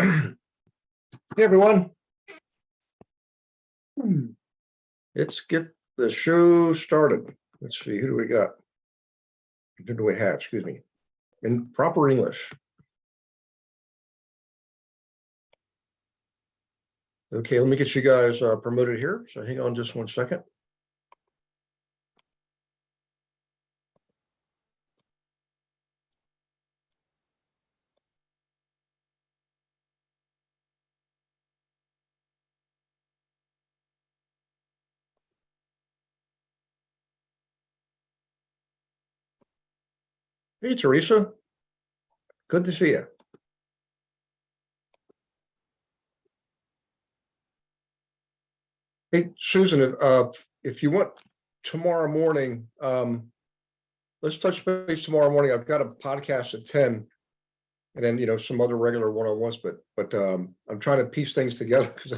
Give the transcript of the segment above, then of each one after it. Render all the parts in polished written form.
Hey, everyone. Let's get the show started. Let's see, who do we got? Who do we have? Excuse me. In proper English. Okay, let me get you guys promoted here. So hang on just one second. Hey, Teresa. Good to see you. Hey, Susan, if you want tomorrow morning, let's touch base tomorrow morning. I've got a podcast at 10 and then, some other regular one-on-ones, but I'm trying to piece things together because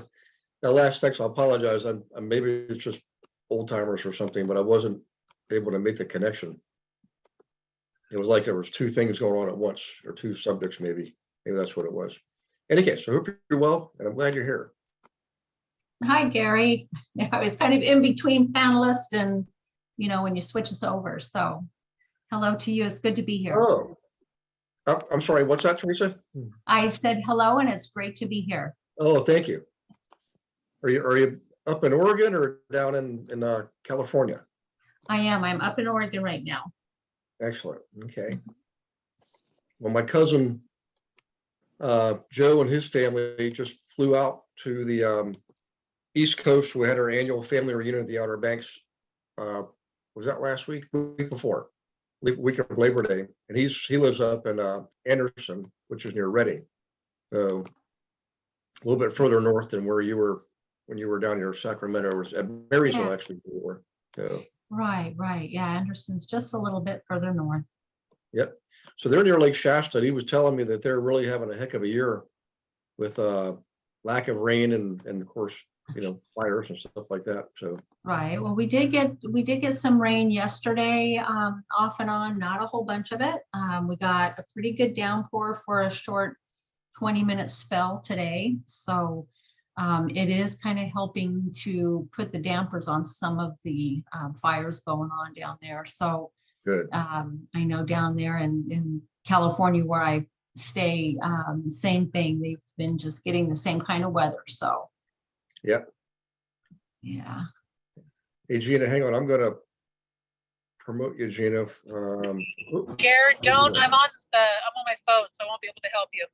that last text, I apologize. I'm maybe it's just old timers or something, but I wasn't able to make the connection. It was like there was two things going on at once, or two subjects, maybe that's what it was. In any case, I hope you're well, and I'm glad you're here. Hi, Gary. I was kind of in between panelists and, when you switch us over. So hello to you. It's good to be here. Oh, I'm sorry. What's that, Teresa? I said hello, and it's great to be here. Oh, thank you. Are you up in Oregon or down in California? I am. I'm up in Oregon right now. Excellent. Okay. Well, my cousin Joe and his family just flew out to the East Coast. We had our annual family reunion at the Outer Banks. Was that last week? Week before, week of Labor Day, and he lives up in Anderson, which is near Reading, so a little bit further north than where you were when you were down here, Sacramento, or at Marysville, Yeah. actually. So. Right. Yeah, Anderson's just a little bit further north. Yep. So they're near Lake Shasta. He was telling me that they're really having a heck of a year with lack of rain and of course, fires and stuff like that. So right. Well, we did get some rain yesterday, off and on, not a whole bunch of it. We got a pretty good downpour for a short 20-minute spell today. So it is kind of helping to put the dampers on some of the fires going on down there. So good. I know down there in California where I stay, same thing. They've been just getting the same kind of weather. So yep. Yeah. Hey, Gina, hang on. I'm going to promote you, Gina. Garrett, don't. I'm on my phone, so I won't be able to help you.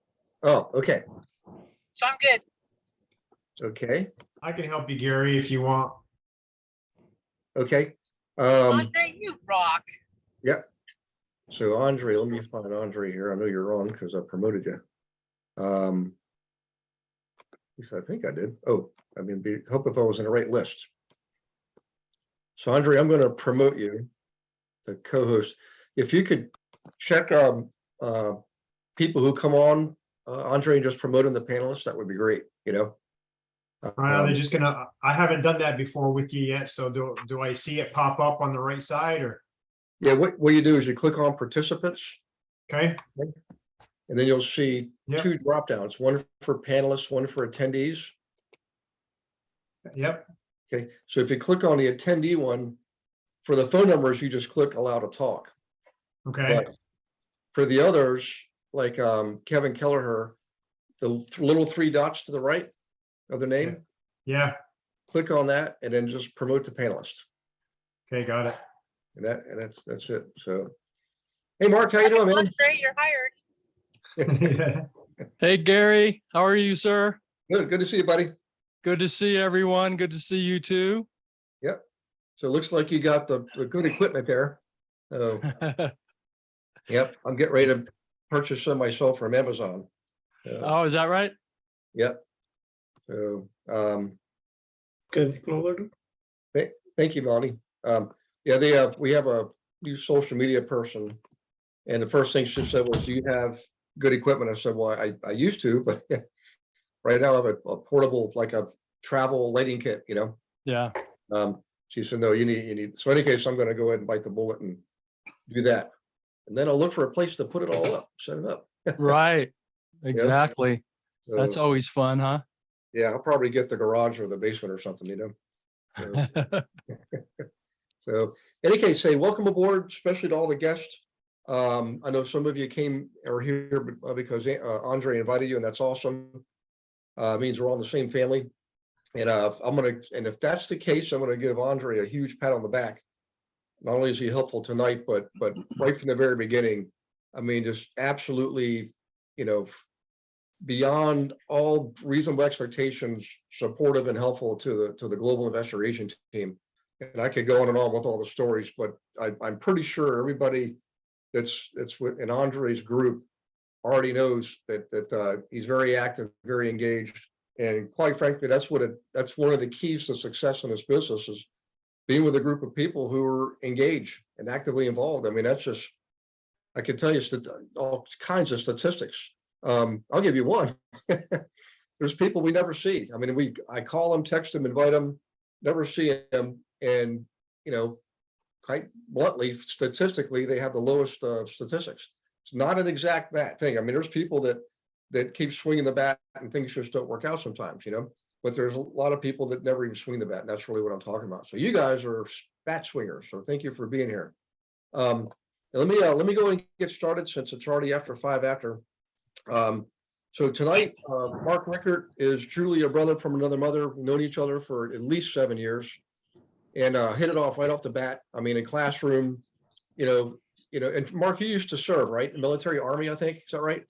Oh, okay. So I'm good. Okay. I can help you, Gary, if you want. Okay. Andre, you rock. Yep. So Andre, let me find Andre here. I know you're on because I promoted you. At least I think I did. Oh, hope if I was in the right list. So Andre, I'm going to promote you, the co-host. If you could check people who come on, Andre, and just promote them the panelists, that would be great. They're just gonna. I haven't done that before with you yet. So do I see it pop up on the right side or? Yeah. What you do is you click on participants. Okay. And then you'll see two drop downs, one for panelists, one for attendees. Yep. Okay. So if you click on the attendee one, for the phone numbers, you just click allow to talk. Okay. But for the others, like Kevin Kelleher, the little three dots to the right of the name. Yeah. Click on that and then just promote the panelist. Okay, got it. And that's it. So, hey, Mark, how you doing, man? Andre, you're hired. Hey, Gary, how are you, sir? Good to see you, buddy. Good to see everyone. Good to see you too. Yep. So it looks like you got the good equipment there. Yep. I'm getting ready to purchase some myself from Amazon. Oh, is that right? Yep. So, Good. thank you, Lonnie. We have a new social media person, and the first thing she said was, "Do you have good equipment?" I said, "Well, I used to, but right now I have a portable, like a travel lighting kit, Yeah. She said, "No, you need." So in any case, I'm going to go ahead and bite the bullet and do that, and then I'll look for a place to put it all up, set it up. Right. Exactly. That's So, always fun, huh? yeah, I'll probably get the garage or the basement or something, So, so in any case, say welcome aboard, especially to all the guests. I know some of you came or here because Andre invited you, and that's awesome. Means we're all in the same family. And and if that's the case, I'm gonna give Andre a huge pat on the back. Not only is he helpful tonight, but right from the very beginning, I mean, just absolutely, beyond all reasonable expectations, supportive and helpful to the global investor agent team. And I could go on and on with all the stories, but I'm pretty sure everybody that's in Andre's group already knows that he's very active, very engaged. And quite frankly, that's one of the keys to success in this business is being with a group of people who are engaged and actively involved. I mean, I can tell you all kinds of statistics. I'll give you one. There's people we never see. I mean, I call them, text them, invite them, never see them. And, quite bluntly, statistically, they have the lowest statistics. It's not an exact bad thing. I mean, there's people that keep swinging the bat and things just don't work out sometimes, but there's a lot of people that never even swing the bat. And that's really what I'm talking about. So you guys are bat swingers. So thank you for being here. Let me go and get started since it's already after 5 after. So tonight, Mark Rickert is truly a brother from another mother. We've known each other for at least 7 years and hit it off right off the bat. I mean, in classroom, and Mark, you used to serve, right? Military Army, I think. Is that right?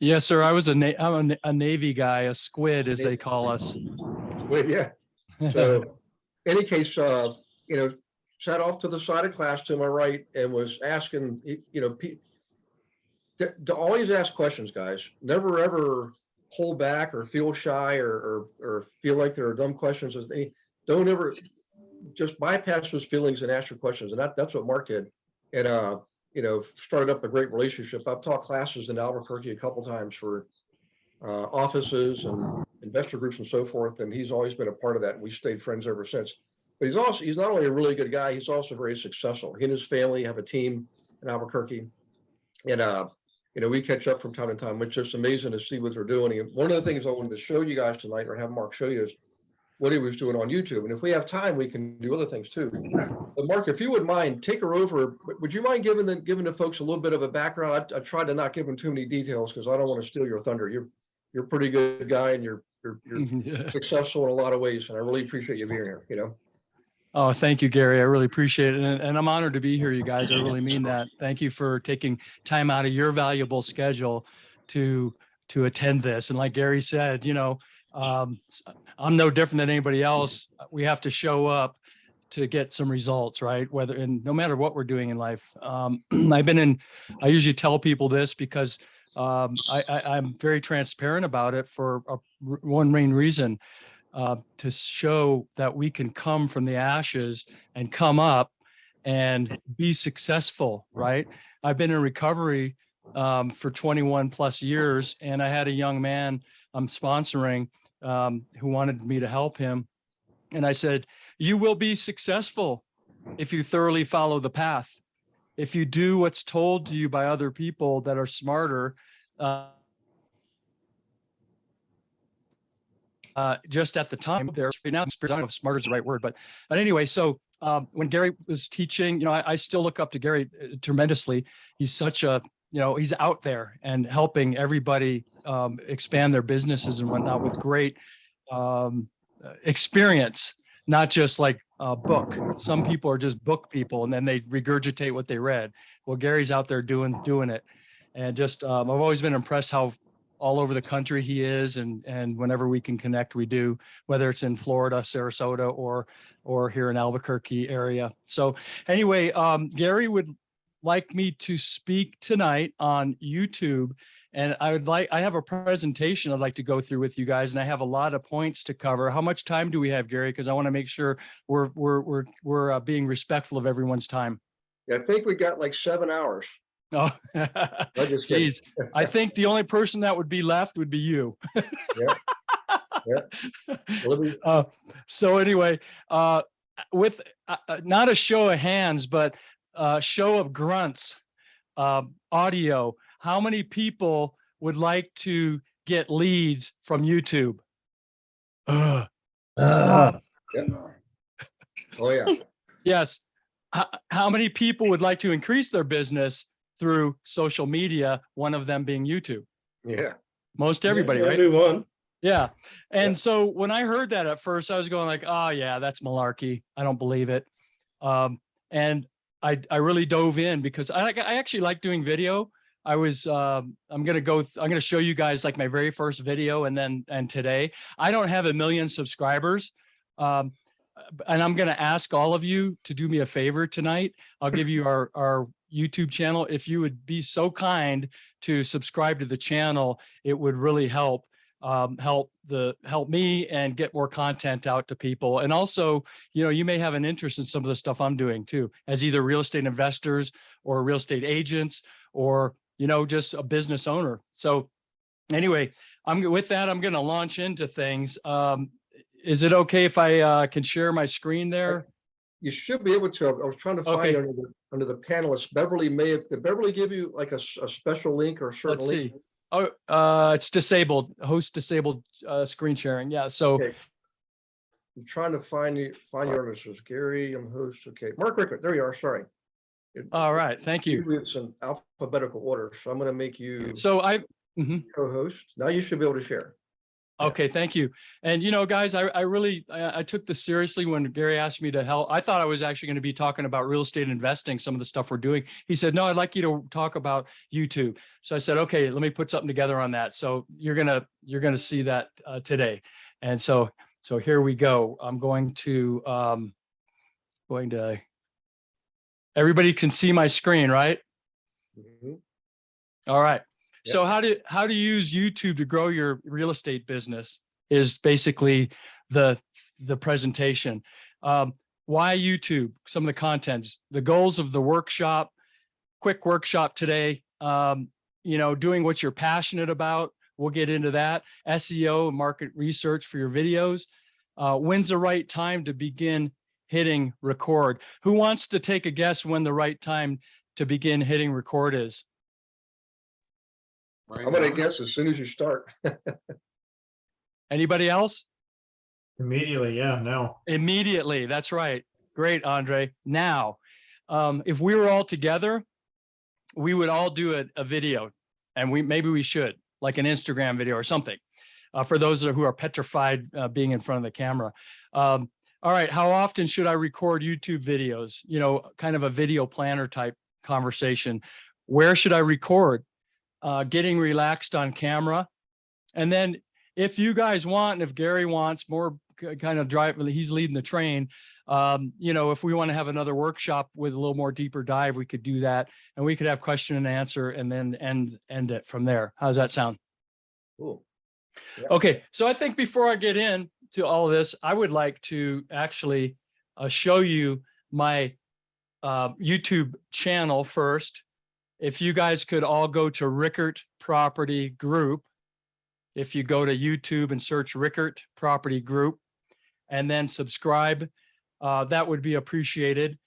Yes, sir. I'm a Navy guy, a squid, as they call us. Well, yeah. So any case, sat off to the side of class to my right and was asking, to always ask questions, guys. Never ever hold back or feel shy or feel like there are dumb questions. Don't ever just bypass those feelings and ask your questions. And that's what Mark did. And started up a great relationship. I've taught classes in Albuquerque a couple times for offices and investor groups and so forth. And he's always been a part of that. And we stayed friends ever since. But he's not only a really good guy, he's also very successful. He and his family have a team in Albuquerque. And we catch up from time to time. It's just amazing to see what they're doing. And one of the things I wanted to show you guys tonight, or have Mark show you, is what he was doing on YouTube. And if we have time, we can do other things too. But Mark, if you would mind, take her over. Would you mind giving the folks a little bit of a background? I tried to not give them too many details because I don't want to steal your thunder. You're a pretty good guy, and you're successful in a lot of ways. And I really appreciate you being here. Oh, thank you, Gary. I really appreciate it. And I'm honored to be here, you guys. I really mean that. Thank you for taking time out of your valuable schedule to attend this. And like Gary said, I'm no different than anybody else. We have to show up to get some results, right? No matter what we're doing in life. I usually tell people this because I'm very transparent about it for one main reason. To show that we can come from the ashes and come up and be successful, right? I've been in recovery for 21 plus years, and I had a young man I'm sponsoring who wanted me to help him. And I said, you will be successful if you thoroughly follow the path. If you do what's told to you by other people that are smarter, just at the time, they're now I don't know if smart is the right word, but anyway, so when Gary was teaching, I still look up to Gary tremendously. He's such a, he's out there and helping everybody expand their businesses and whatnot with great experience, not just like a book. Some people are just book people and then they regurgitate what they read. Well, Gary's out there doing it. And just, I've always been impressed how all over the country he is, and whenever we can connect, we do, whether it's in Florida, Sarasota, or here in Albuquerque area. So anyway, Gary would like me to speak tonight on YouTube, and I have a presentation I'd like to go through with you guys, and I have a lot of points to cover. How much time do we have, Gary? Because I want to make sure we're being respectful of everyone's time. Yeah, I think we got like 7 hours. Oh, just kidding. geez. I think the only person that would be left would be you. Yeah. So anyway, with not a show of hands, but a show of grunts, audio, how many people would like to get leads from YouTube. Ugh. Ah, Oh, yeah. Yes. How many people would like to increase their business through social media? One of them being YouTube. Yeah. Most everybody, right? everyone. Yeah. And Yeah. so when I heard that at first, I was going like, oh yeah, that's malarkey. I don't believe it. And I really dove in because I actually like doing video. I'm going to show you guys like my very first video and today. I don't have 1 million subscribers. And I'm going to ask all of you to do me a favor tonight. I'll give you our YouTube channel. If you would be so kind to subscribe to the channel, it would really help me and get more content out to people. And also, you may have an interest in some of the stuff I'm doing too, as either real estate investors or real estate agents, or, just a business owner. So anyway, I'm going to launch into things. Is it okay if I can share my screen there? You should be able to. I was trying to find Okay. you under the panelists. Beverly did Beverly give you like a special link or a certain Let's link? see. Oh, it's disabled, host disabled screen sharing. Yeah. So Okay. I'm trying to find you under this. Is Gary, I'm host. Okay. Mark Rickert. There you are. Sorry. all right. Thank you. Usually it's in alphabetical order. So I'm going to make you So co-host. Now you should be able to share. okay, thank you. And guys, I really took this seriously when Gary asked me to help. I thought I was actually going to be talking about real estate investing, some of the stuff we're doing. He said, no, I'd like you to talk about YouTube. So I said, okay, let me put something together on that. So you're gonna see that today. And so here we go. I'm going to everybody can see my screen, right? Mhm. All right. Yep. So how to use YouTube to grow your real estate business is basically the presentation. Why YouTube? Some of the contents, the goals of the workshop, quick workshop today. Doing what you're passionate about. We'll get into that. SEO and market research for your videos. When's the right time to begin hitting record? Who wants to take a guess when the right time to begin hitting record is? I'm going to guess as soon as you start. Anybody else? Immediately, yeah, no. Immediately. That's right. Great, Andre. Now, if we were all together, we would all do a video, and maybe we should, like an Instagram video or something, for those who are petrified being in front of the camera. All right. How often should I record YouTube videos? Kind of a video planner type conversation. Where should I record? Getting relaxed on camera. And then if you guys want, and if Gary wants more kind of drive, he's leading the train. If we want to have another workshop with a little more deeper dive, we could do that, and we could have question and answer and then end it from there. How's that sound? Cool. Yeah. Okay. So I think before I get into all of this, I would like to actually show you my YouTube channel first. If you guys could all go to Rickert Property Group, if you go to YouTube and search Rickert Property Group and then subscribe, that would be appreciated.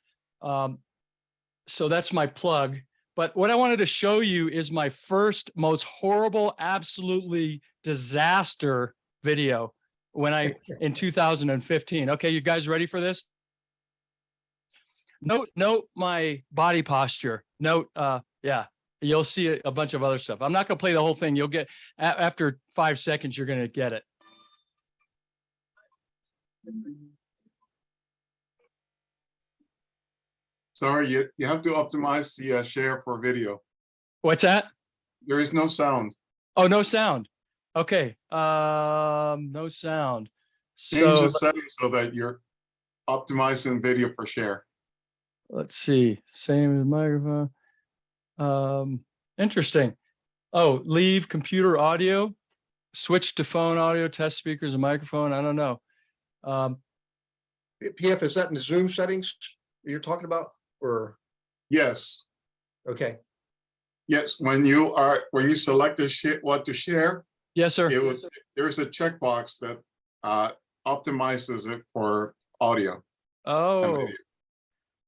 So that's my plug. But what I wanted to show you is my first most horrible, absolutely disaster video in 2015. Okay, you guys ready for this? Note my body posture. Yeah, you'll see a bunch of other stuff. I'm not going to play the whole thing. You'll get, after 5 seconds, you're going to get it. Sorry, you have to optimize the share for video. What's that? There is no sound. Oh, no sound. Okay. No sound. Change the settings so that you're optimizing video for share. Let's see. Same as microphone. Interesting. Oh, leave computer audio, switch to phone audio, test speakers and microphone. I don't know. PF, is that in the Zoom settings you're talking about, or? Yes. Okay. Yes. When you select what to share, Yes, sir. there's a checkbox that optimizes it for audio. and Oh, video.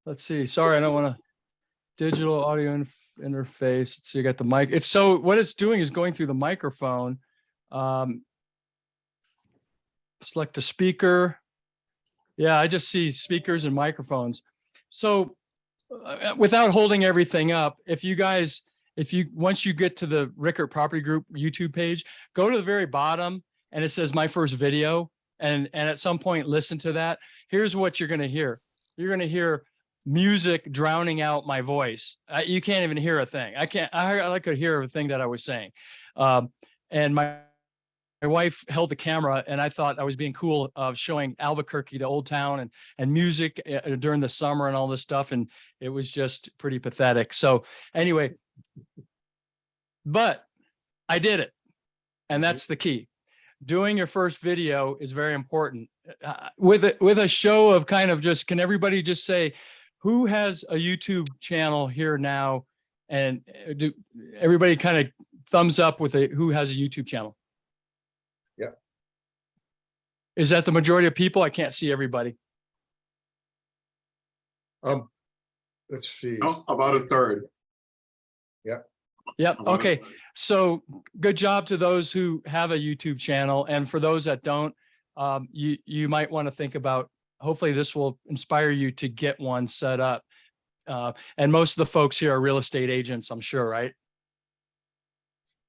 let's see. Sorry, I don't want to. Digital audio interface. Let's see, you got the mic. What it's doing is going through the microphone. Select a speaker. Yeah, I just see speakers and microphones. So without holding everything up, once you get to the Rickert Property Group YouTube page, go to the very bottom and it says my first video, and at some point listen to that. Here's what you're going to hear. You're going to hear music drowning out my voice. You can't even hear a thing. I could hear a thing that I was saying. And my wife held the camera and I thought I was being cool of showing Albuquerque, the old town, and music during the summer and all this stuff. And it was just pretty pathetic. So anyway, but I did it. And that's the key. Doing your first video is very important. With a show of kind of just, can everybody just say, who has a YouTube channel here now? And do everybody kind of thumbs up with who has a YouTube channel? Yeah. Is that the majority of people? I can't see everybody. Let's see. Oh, about a third. Yep. About a Okay. third. So good job to those who have a YouTube channel. And for those that don't, you might want to think about, hopefully this will inspire you to get one set up. And most of the folks here are real estate agents, I'm sure, right?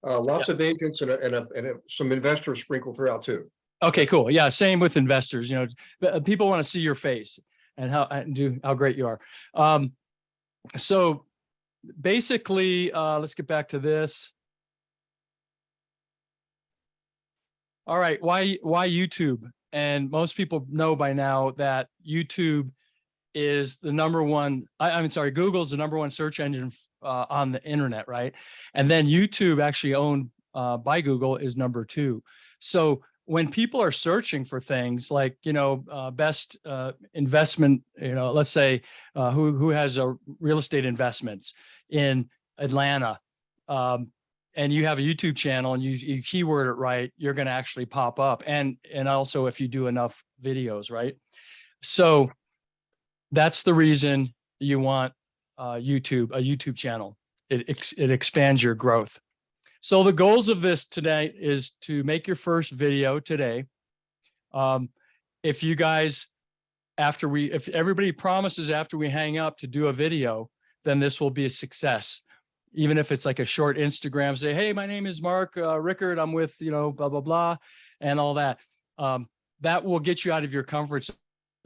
Lots of agents and some investors sprinkled throughout too. Okay, cool. Yeah. Same with investors, people want to see your face and how great you are. So basically, let's get back to this. All right. Why YouTube? And most people know by now that YouTube is the number one, Google's the number one search engine on the internet, right? And then YouTube, actually owned by Google, is number two. So when people are searching for things like, best investment, let's say who has a real estate investments in Atlanta, and you have a YouTube channel and you keyword it right, you're going to actually pop up. And also if you do enough videos, right? So that's the reason you want a YouTube channel. It expands your growth. So the goals of this today is to make your first video today. If you guys, if everybody promises after we hang up to do a video, then this will be a success. Even if it's like a short Instagram, say, hey, my name is Mark Rickert. I'm with, blah, blah, blah, and all that. That will get you out of your comfort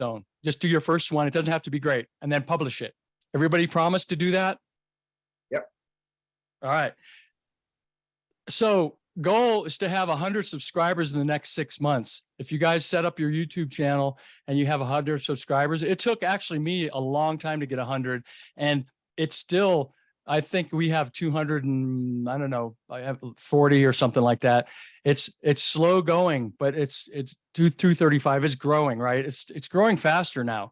zone. Just do your first one. It doesn't have to be great, and then publish it. Everybody promise to do that? Yep. All right. So goal is to have 100 subscribers in the next 6 months. If you guys set up your YouTube channel and you have 100 subscribers, it took actually me a long time to get 100, and it's still, I think we have 200 and I don't know, I have 40 or something like that. It's slow going, but it's 235. It's growing, right? It's growing faster now.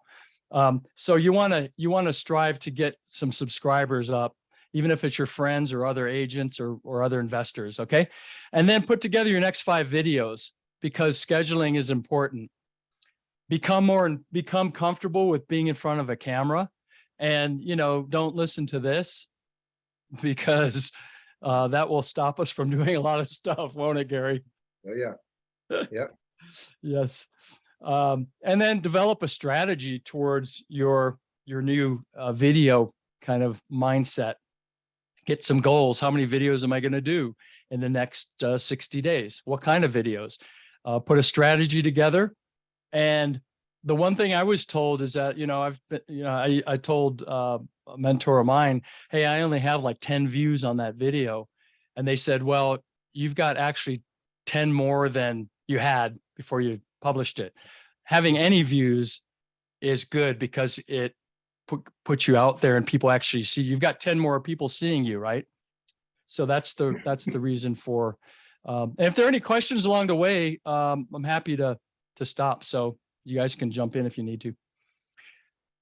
So you want to strive to get some subscribers up, even if it's your friends or other agents or other investors. Okay. And then put together your next 5 videos, because scheduling is important. Become comfortable with being in front of a camera, and, don't listen to this, because that will stop us from doing a lot of stuff, won't it, Gary? Oh, yeah. Yeah. Yes. And then develop a strategy towards your new video kind of mindset. Get some goals. How many videos am I going to do in the next 60 days? What kind of videos? Put a strategy together. And the one thing I was told is that, I told a mentor of mine, hey, I only have like 10 views on that video. And they said, well, you've got actually 10 more than you had before you published it. Having any views is good, because it puts you out there and people actually see. You've got 10 more people seeing you, right? So that's the reason for. And if there are any questions along the way, I'm happy to stop. So you guys can jump in if you need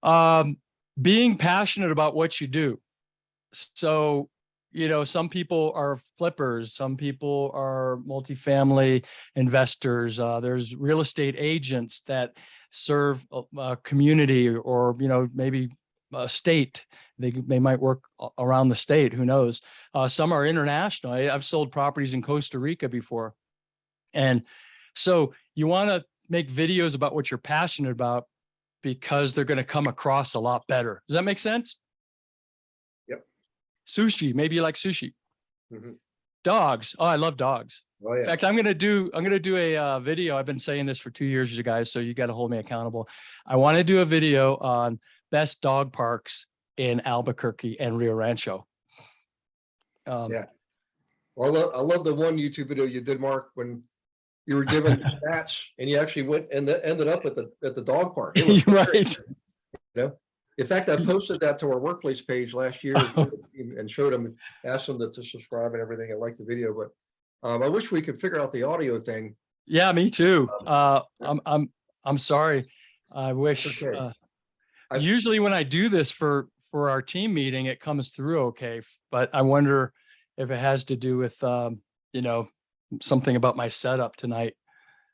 to. Being passionate about what you do. So, some people are flippers, some people are multifamily investors. There's real estate agents that serve a community, or, maybe a state. They might work around the state, who knows? Some are international. I've sold properties in Costa Rica before. And so you want to make videos about what you're passionate about because they're going to come across a lot better. Does that make sense? Yep. Sushi, maybe you like sushi. Mhm. Dogs. Oh, I love dogs. Oh, In yeah. fact, I'm gonna do a video. I've been saying this for 2 years, you guys, so you got to hold me accountable. I want to do a video on best dog parks in Albuquerque and Rio Rancho. Yeah. Well, I love the one YouTube video you did, Mark, when you were given the stats and you actually went and ended up at the dog park. It was Right. great, you know? In fact, I posted that to our workplace page last year and showed them, asked them to subscribe and everything. I liked the video, but I wish we could figure out the audio thing. Yeah, me too. I'm sorry. I wish. okay. Usually when I do this for our team meeting, it comes through okay. But I wonder if it has to do with you know, something about my setup tonight.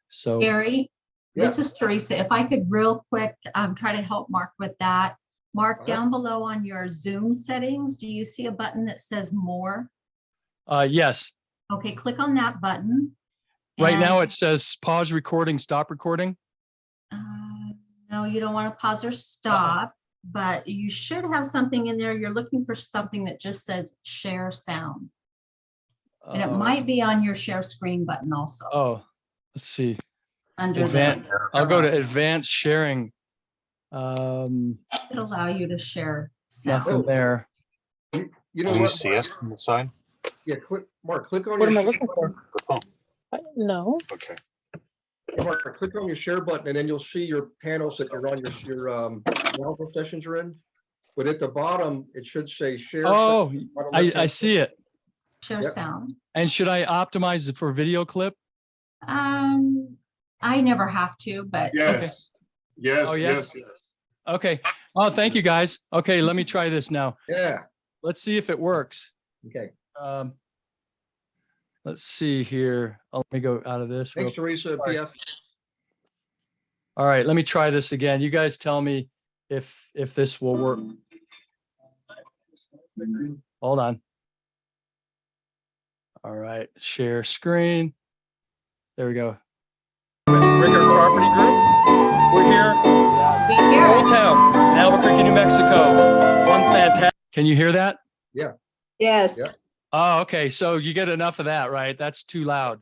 So Gary, this is Teresa. If I could real quick, try to help Mark with that. Mark, down below on your Zoom settings, do you see a button that says more? yes. Okay, click on that button. Right now and, it says pause recording, stop recording. no, you don't want to pause or stop, but you should have something in there. You're looking for something that just says share sound. And it might be on your share screen button also. Oh, let's see. Under I'll go to advanced sharing. It'll allow you to share sound. Nothing there. You know Do you what, see it on the side? Yeah, Mark, click on What your am I looking for? The phone. No. Okay. Mark, click on your share button and then you'll see your panels that you're on your browser sessions are in. But at the bottom, it should say share. Oh, Bottom I left-hand see it. Share Yep. sound. And should I optimize it for video clip? I never have to, but Yes, yes, Oh, yeah? yes, yes. Okay. Oh, thank you guys. Okay, let me try this now. Yeah, Let's see if it works. okay. Let's see here. Let me go out of this. Thanks, Teresa, PF. All right, let me try this again. You guys tell me if this will work. Hold on. All right, share screen. There we go. With Rickert Property Group. We're here, we hear Old it. Town, in Albuquerque, New Mexico. One fantastic. Can you hear that? Yeah. Yes. Yeah. Oh, okay. So you get enough of that, right? That's too loud.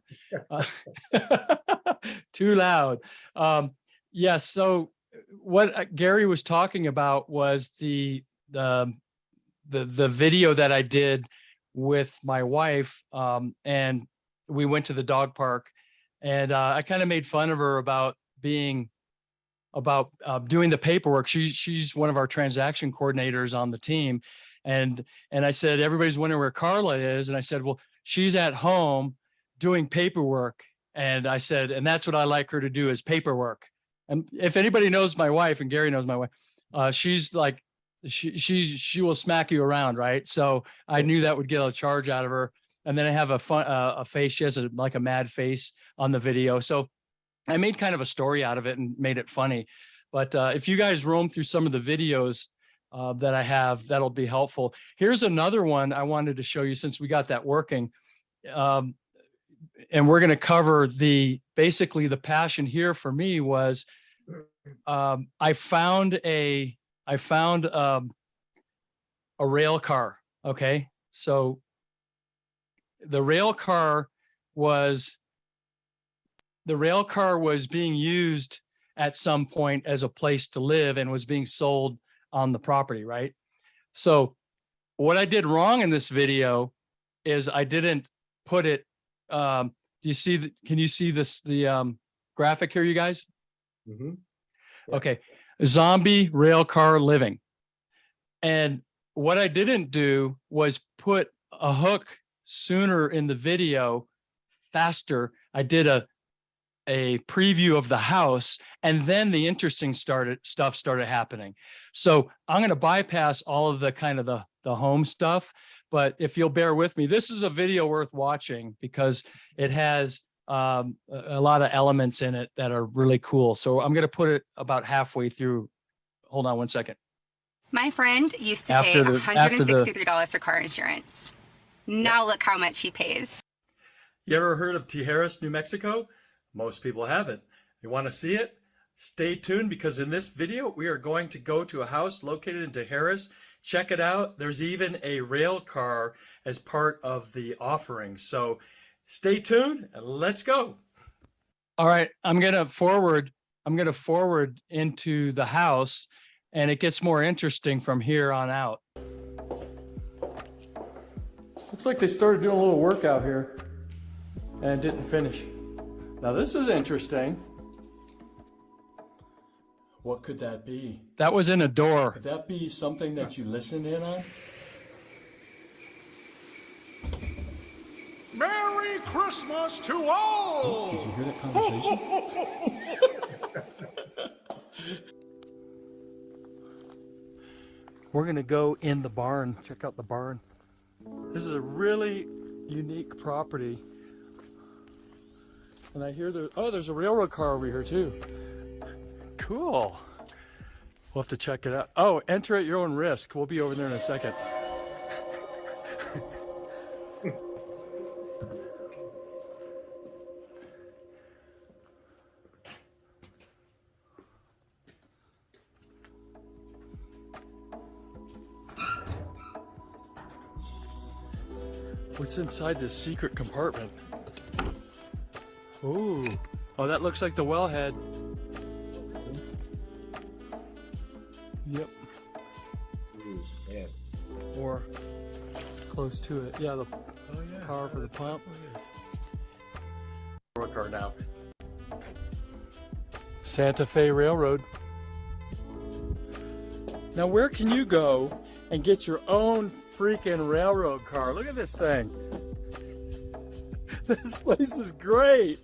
Too loud. Yes. So what Gary was talking about was the video that I did with my wife, and we went to the dog park, and I kind of made fun of her about doing the paperwork. She's one of our transaction coordinators on the team. And I said, everybody's wondering where Carla is. And I said, well, she's at home doing paperwork. And I said, and that's what I like her to do is paperwork. And if anybody knows my wife, and Gary knows my wife, she's like, she will smack you around, right? So I knew that would get a charge out of her. And then I have a face. She has like a mad face on the video. So I made kind of a story out of it and made it funny. But if you guys roam through some of the videos that I have, that'll be helpful. Here's another one I wanted to show you since we got that working. And we're going to cover basically the passion here for me was I found a rail car. Okay. So the rail car was being used at some point as a place to live and was being sold on the property, right? So what I did wrong in this video is I didn't put it, can you see the graphic here, you guys? Mm-hmm. Okay. Zombie rail car living. And what I didn't do was put a hook sooner in the video, faster. I did a preview of the house, and then the interesting stuff started happening. So I'm going to bypass all of the kind of the home stuff, but if you'll bear with me, this is a video worth watching because it has a lot of elements in it that are really cool. So I'm going to put it about halfway through. Hold on one second. My friend used to After pay the- $163 for car insurance. Now look how much he pays. You ever heard of Tijeras, New Mexico? Most people haven't. You want to see it? Stay tuned, because in this video, we are going to go to a house located in Tijeras. Check it out. There's even a rail car as part of the offering. So stay tuned and let's go. All right, I'm going to forward into the house, and it gets more interesting from here on out. Looks like they started doing a little work out here and didn't finish. Now this is interesting. What could that be? That was in a door. Could that be something that you listen in on? Merry Christmas to all! Did you hear that conversation? We're gonna go in the barn, check out the barn. This is a really unique property. And I hear there's a railroad car over here too. Cool. We'll have to check it out. Oh, enter at your own risk. We'll be over there in a second. What's inside this secret compartment? Ooh. Oh, that looks like the wellhead. Yep. Man. Or close to it. Yeah, the power for the pump. Railroad car now. Santa Fe Railroad. Now, where can you go and get your own freaking railroad car? Look at this thing. This place is great.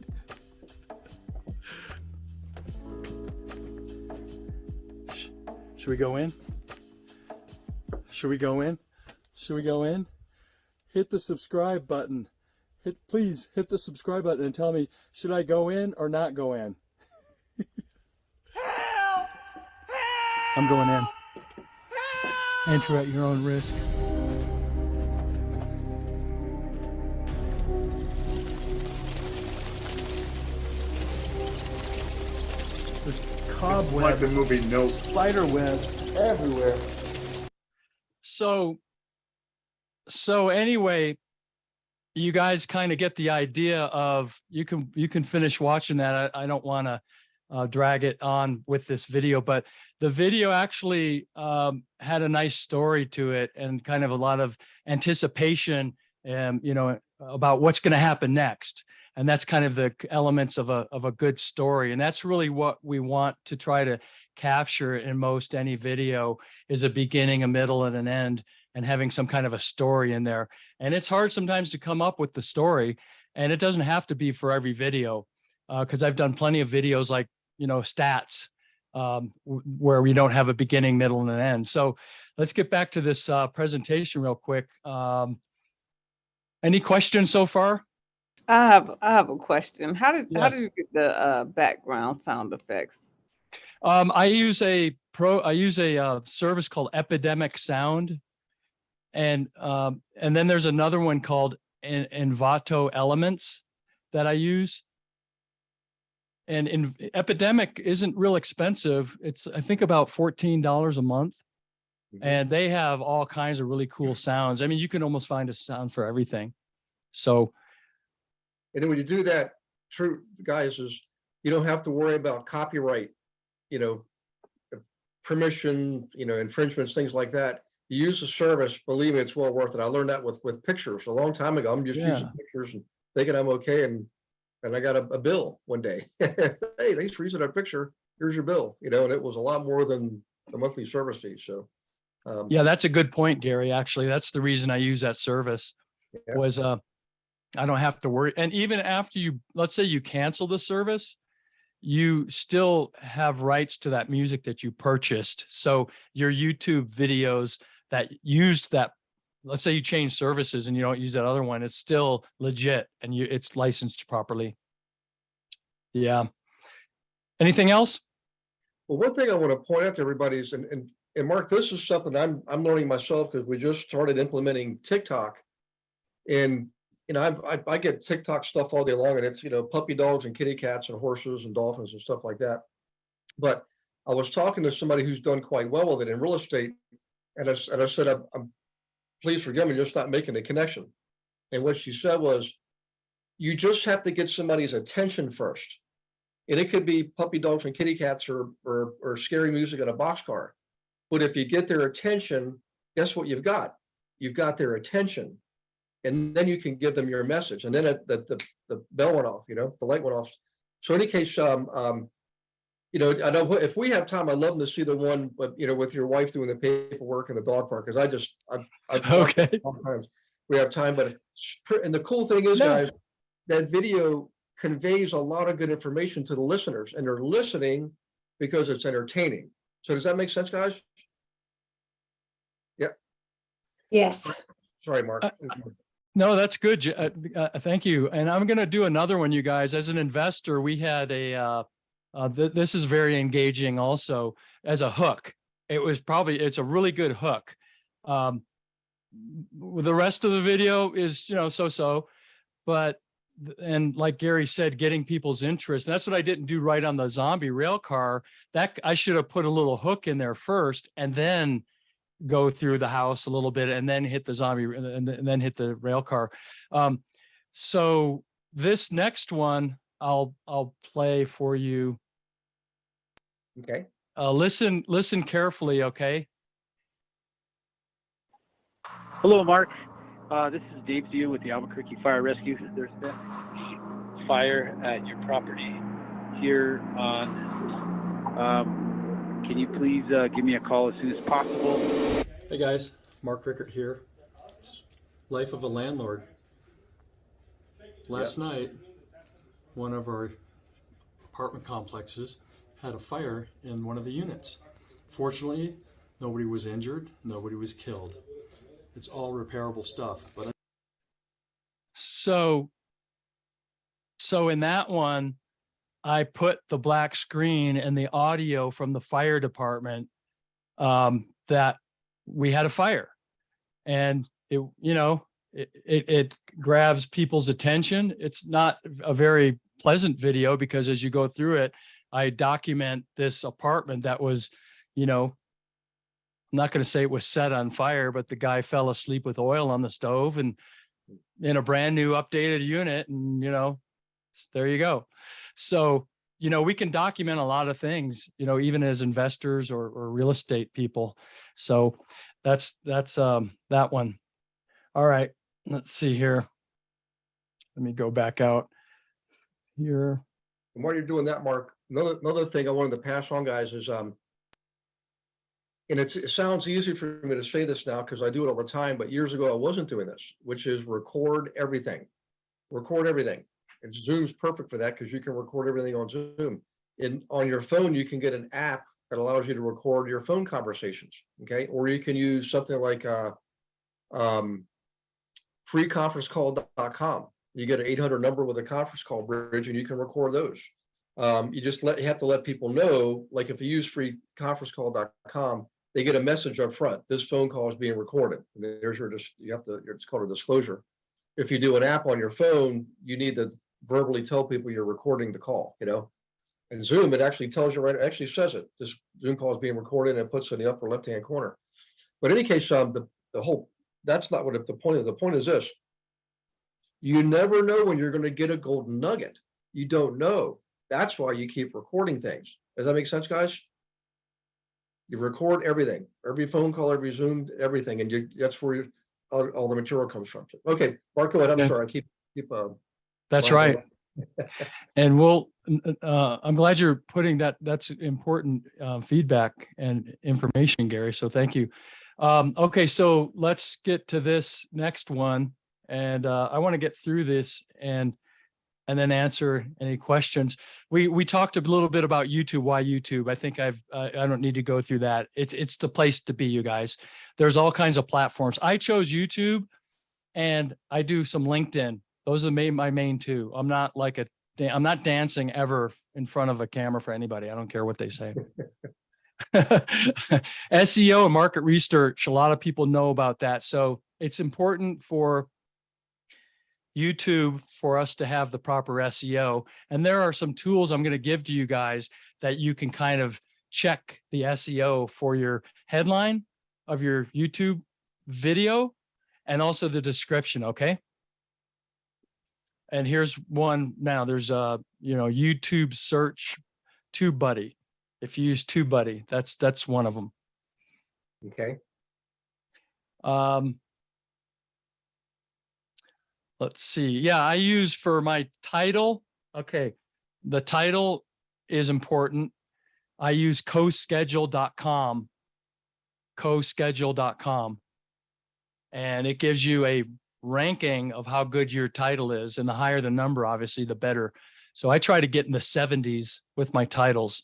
Should we go in? Should we go in? Should we go in? Hit the subscribe button. Please hit the subscribe button and tell me, should I go in or not go in? Help! I'm going in. Enter at your own risk. There's cobwebs, Like the movie Nope. spider webs everywhere. So anyway, you guys kind of get the idea of, you can finish watching that. I don't want to drag it on with this video, but the video actually had a nice story to it and kind of a lot of anticipation, about what's going to happen next. And that's kind of the elements of a good story. And that's really what we want to try to capture in most any video, is a beginning, a middle, and an end, and having some kind of a story in there. And it's hard sometimes to come up with the story, and it doesn't have to be for every video, because I've done plenty of videos like, stats, where we don't have a beginning, middle, and an end. So let's get back to this presentation real quick. Any questions so far? I have a question. How did you get the background sound effects? I use a service called Epidemic Sound, and then there's another one called Envato Elements that I use. And Epidemic isn't real expensive. It's, I think, about $14 a month. Mm-hmm. And they have all kinds of really cool sounds. I mean, you can almost find a sound for everything. So, And then when you do that, true guys, is you don't have to worry about copyright, permission, infringements, things like that. You use the service, believe me, it's well worth it. I learned that with pictures a long time ago. I'm just using pictures and thinking I'm okay, and I got a bill one day. Hey, thanks for using our picture. Here's your bill. And it was a lot more than the monthly service fee. So yeah, that's a good point, Gary. Actually, that's the reason I use that service. Yeah. Was I don't have to worry. And even after let's say you cancel the service, you still have rights to that music that you purchased. So your YouTube videos that used that, let's say you change services and you don't use that other one, it's still legit and it's licensed properly. Yeah. Anything else? Well, one thing I want to point out to everybody is, and Mark, this is something I'm learning myself, because we just started implementing TikTok. And you know, I get TikTok stuff all day long, and it's, you know, puppy dogs and kitty cats and horses and dolphins and stuff like that. But I was talking to somebody who's done quite well with it in real estate, and I said, I'm please forgive me, just not making the connection. And what she said was, you just have to get somebody's attention first. And it could be puppy dogs and kitty cats or scary music in a boxcar. But if you get their attention, guess what you've got? You've got their attention. And then you can give them your message. And then the bell went off, you know, the light went off. So in any case, you know, I know if we have time, I'd love to see the one, but you know, with your wife doing the paperwork in the dog park, because I've Okay. sometimes we have time, but and the cool thing is, No. guys, that video conveys a lot of good information to the listeners, and they're listening because it's entertaining. So does that make sense, guys? Yeah. Yes. Sorry, Mark. No, that's good. Thank you. And I'm going to do another one, you guys. As an investor, we had this is very engaging also as a hook. It's a really good hook. The rest of the video is, you know, so, but, and like Gary said, getting people's interest. That's what I didn't do right on the zombie rail car. That I should have put a little hook in there first and then go through the house a little bit and then hit the zombie and then hit the rail car. So this next one I'll play for you. Okay. Listen carefully, okay? Hello, Mark. This is Dave Zio with the Albuquerque Fire Rescue. There's been a fire at your property here on. Can you please give me a call as soon as possible? Hey guys, Mark Rickert here. Life of a landlord. Last night, one of our apartment complexes had a fire in one of the units. Fortunately, nobody was injured, nobody was killed. It's all repairable stuff. But so in that one, I put the black screen and the audio from the fire department that we had a fire, and it grabs people's attention. It's not a very pleasant video because as you go through it, I document this apartment that was, you know, I'm not going to say it was set on fire, but the guy fell asleep with oil on the stove and in a brand new updated unit. And, you know, there you go. So, you know, we can document a lot of things, you know, even as investors or real estate people. So that's that one. All right, let's see here. Let me go back out here. And while you're doing that, Mark, another thing I wanted to pass on, guys, is and it sounds easy for me to say this now because I do it all the time, but years ago I wasn't doing this, which is record everything. Record everything. And Zoom's perfect for that because you can record everything on Zoom. On your phone, you can get an app that allows you to record your phone conversations, okay? Or you can use something like freeconferencecall.com. You get an 800 number with a conference call bridge and you can record those. You have to let people know, like if you use freeconferencecall.com, they get a message up front. This phone call is being recorded. And there's it's called a disclosure. If you do an app on your phone, you need to verbally tell people you're recording the call, you know. And Zoom, it actually tells you right, it actually says it. This Zoom call is being recorded and it puts it in the upper left-hand corner. But in any case, that's not what the point is. The point is this. You never know when you're going to get a golden nugget. You don't know. That's why you keep recording things. Does that make sense, guys? You record everything, every phone call, every Zoom, everything, and that's where all the material comes from. Okay, Mark, go ahead. I'm sorry. I keep. That's right. And I'm glad you're putting that. That's important feedback and information, Gary. So thank you. Okay, so let's get to this next one, and I want to get through this and then answer any questions. We talked a little bit about YouTube. Why YouTube? I think I don't need to go through that. It's the place to be, you guys. There's all kinds of platforms. I chose YouTube, and I do some LinkedIn. Those are my main two. I'm not dancing ever in front of a camera for anybody. I don't care what they say. SEO and market research. A lot of people know about that. So it's important for YouTube for us to have the proper SEO. And there are some tools I'm going to give to you guys that you can kind of check the SEO for your headline of your YouTube video and also the description. Okay. And here's one now. There's YouTube search TubeBuddy. If you use TubeBuddy, that's one of them. Okay. Let's see. Yeah, I use for my title. Okay. The title is important. I use coschedule.com, coschedule.com. And it gives you a ranking of how good your title is. And the higher the number, obviously, the better. So I try to get in the 70s with my titles.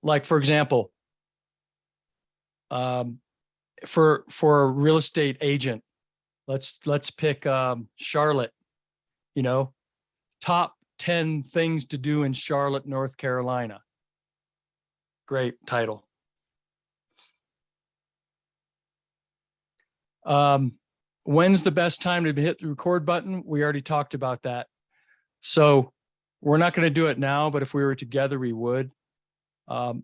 Like, for example, for a real estate agent, let's pick Charlotte, top 10 things to do in Charlotte, North Carolina. Great title. When's the best time to hit the record button? We already talked about that. So we're not going to do it now, but if we were together, we would. I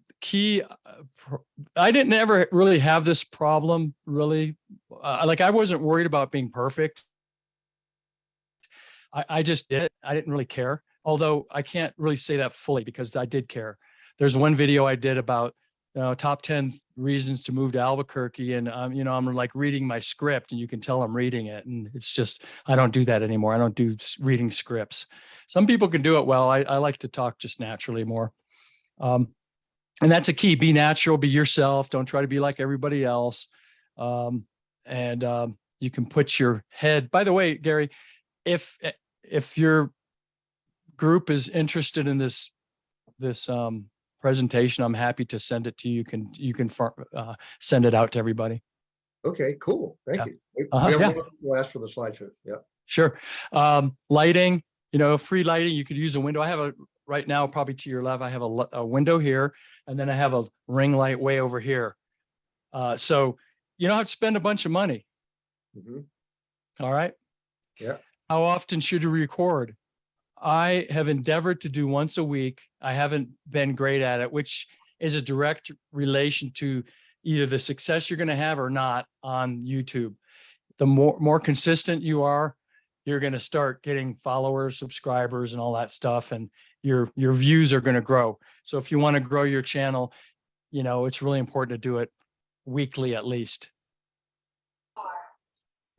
didn't ever really have this problem, really. Like, I wasn't worried about being perfect. I just did it. I didn't really care. Although I can't really say that fully because I did care. There's one video I did about top 10 reasons to move to Albuquerque. And, I'm like reading my script and you can tell I'm reading it. And it's just, I don't do that anymore. I don't do reading scripts. Some people can do it well. I like to talk just naturally more. And that's a key. Be natural, be yourself. Don't try to be like everybody else. You can put your head, by the way, Gary, if your group is interested in this presentation, I'm happy to send it to you. You can send it out to everybody. Okay, cool. Thank you. We Uh-huh, have yeah. more people ask for the slideshow. Yeah. Sure. Lighting, free lighting, you could use a window. I have right now, probably to your left, I have a window here, and then I have a ring light way over here. So you don't have to spend a bunch of money. Mhm. All right. Yeah. How often should you record? I have endeavored to do once a week. I haven't been great at it, which is a direct relation to either the success you're going to have or not on YouTube. The more consistent you are, you're going to start getting followers, subscribers, and all that stuff. And your views are going to grow. So if you want to grow your channel, it's really important to do it weekly at least.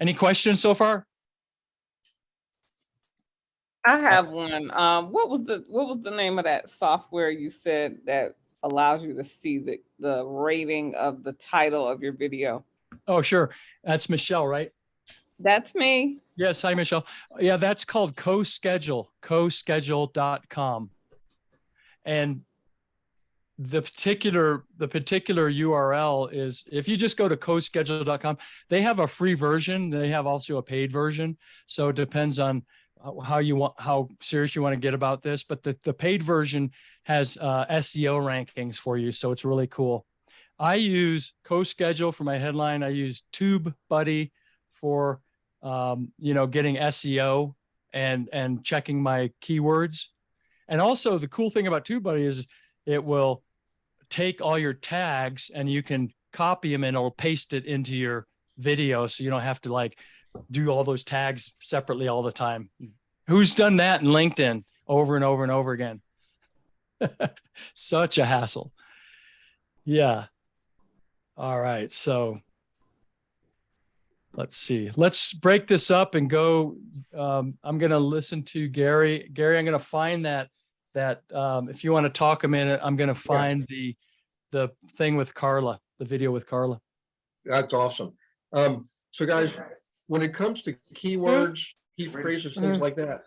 Any questions so far? I have one. What was the name of that software you said that allows you to see the rating of the title of your video? Oh, sure. That's Michelle, right? That's me. Yes. Hi, Michelle. Yeah, that's called CoSchedule, coschedule.com. And the particular URL is, if you just go to coschedule.com, they have a free version. They have also a paid version. So it depends on how serious you want to get about this. But the paid version has SEO rankings for you. So it's really cool. I use CoSchedule for my headline. I use TubeBuddy for getting SEO and checking my keywords. And also the cool thing about TubeBuddy is it will take all your tags and you can copy them and it'll paste it into your video. So you don't have to do all those tags separately all the time. Who's done that in LinkedIn over and over and over again? Such a hassle. Yeah. All right. So let's see. Let's break this up and go. I'm going to listen to Gary. Gary, I'm going to find that if you want to talk a minute, I'm going to find the thing with Carla, the video with Carla. That's awesome. So guys, when it comes to keywords, key phrases, things like that,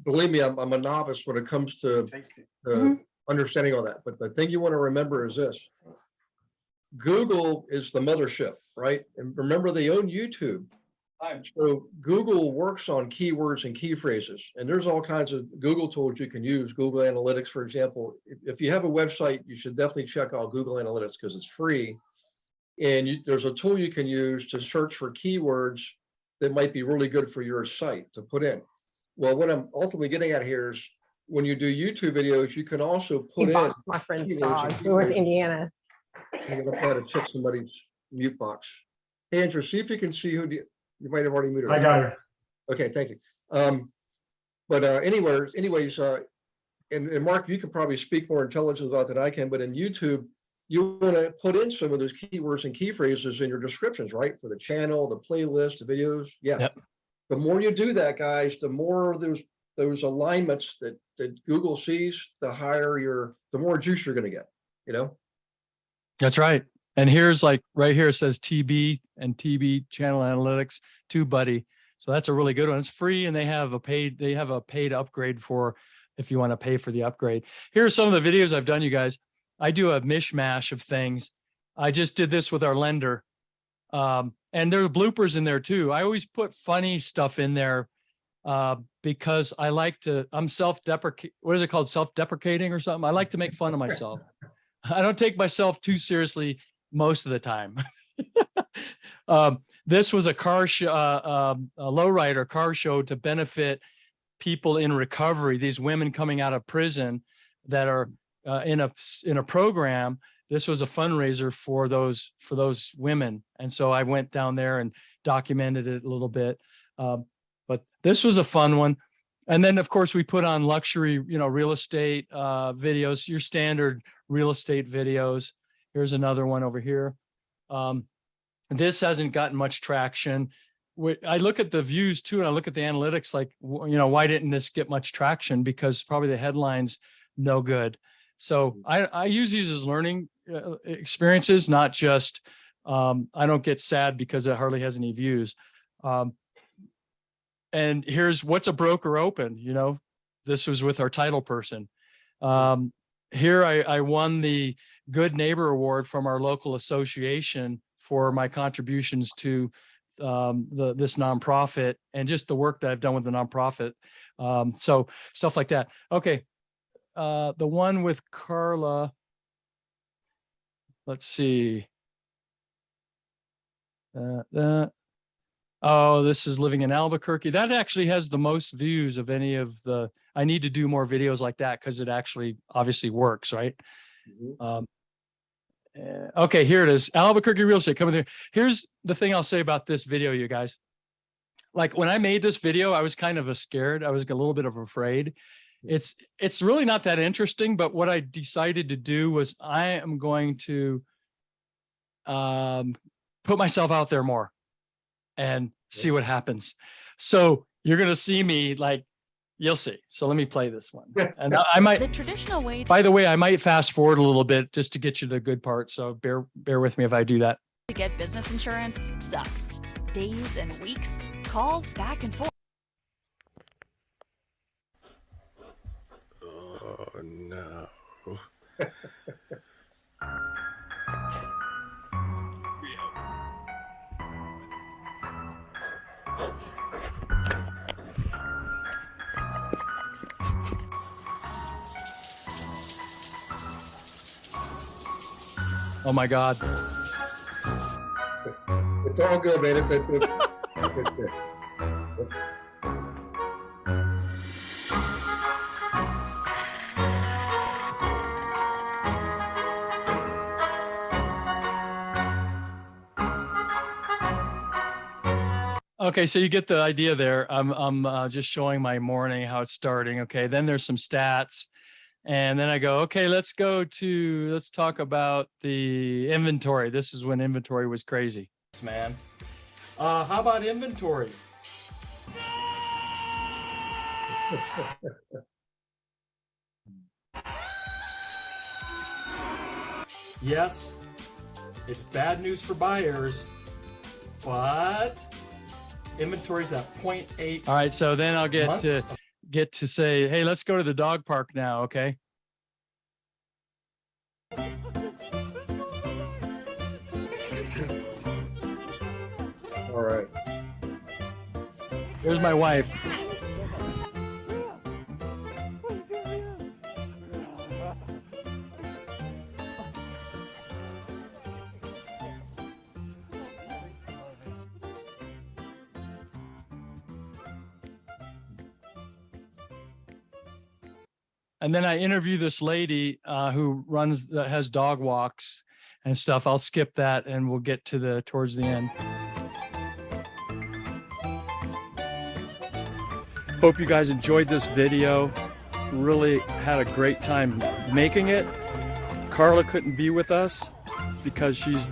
believe me, I'm a novice when it comes to understanding all that. But the thing you want to remember is this: Google is the mothership, right? And remember, they own YouTube. So Google works on keywords and key phrases, and there's all kinds of Google tools you can use. Google Analytics, for example. If you have a website, you should definitely check out Google Analytics because it's free. And there's a tool you can use to search for keywords that might be really good for your site to put in. Well, what I'm ultimately getting at here is when you do YouTube videos, you can also He put in boxed my friend's keywords dog, and North keywords. Indiana. I'm gonna try to check somebody's mute box. Hey, Andrew, see if you can see who you might have already muted. I got her. Okay, thank you. But anyways, and Mark, you can probably speak more intelligent about that I can, but in YouTube, you want to put in some of those keywords and key phrases in your descriptions, right? For the channel, the playlist, the videos. Yeah. Yep. The more you do that, guys, the more those alignments that Google sees, the more juice you're going to get, you know? That's right. And here's like right here, it says TB and TB channel analytics TubeBuddy. So that's a really good one. It's free and they have a paid upgrade for if you want to pay for the upgrade. Here are some of the videos I've done, you guys. I do a mishmash of things. I just did this with our lender. And there are bloopers in there too. I always put funny stuff in there because I like to, I'm self-deprecating. What is it called? Self-deprecating or something? I like to make fun of myself. I don't take myself too seriously most of the time. This was a car show, a lowrider car show to benefit people in recovery. These women coming out of prison that are in a program. This was a fundraiser for those women, and so I went down there and documented it a little bit. But this was a fun one. And then, of course, we put on luxury, real estate videos, your standard real estate videos. Here's another one over here. This hasn't gotten much traction. I look at the views too, and I look at the analytics like, why didn't this get much traction? Because probably the headline's no good. So I use these as learning experiences, not just, I don't get sad because it hardly has any views. And here's what's a broker open, this was with our title person. Here I won the Good Neighbor Award from our local association for my contributions to this nonprofit and just the work that I've done with the nonprofit. So stuff like that. Okay. The one with Carla, let's see. Oh, this is living in Albuquerque. That actually has the most views of any of I need to do more videos like that because it actually obviously works, right? Mm-hmm. Okay, here it is. Albuquerque real estate coming there. Here's the thing I'll say about this video, you guys. Like when I made this video, I was kind of scared. I was a little bit of afraid. It's really not that interesting, but what I decided to do was I am going to put myself out there more and see what happens. So you're going to see me you'll see. So let me play this one. And I might, The traditional way by the way, I might fast forward a little bit just to get you the good part. So bear with me if I do that. to get business insurance sucks. Days and weeks, calls back and forth. Oh, no. Oh my God. It's all good, man. It's good. Okay, so you get the idea there. I'm just showing my morning, how it's starting. Okay, then there's some stats. And then I go, okay, let's talk about the inventory. This is when inventory was crazy. Man. How about inventory? Yes, it's bad news for buyers, but inventory's at 0.8. All right, so then I'll get to say, hey, let's go to the dog park now, okay? All right. Here's my wife. and then I interview this lady who has dog walks and stuff. I'll skip that and we'll get to towards the end. Hope you guys enjoyed this video. Really had a great time making it. Carla couldn't be with us because she's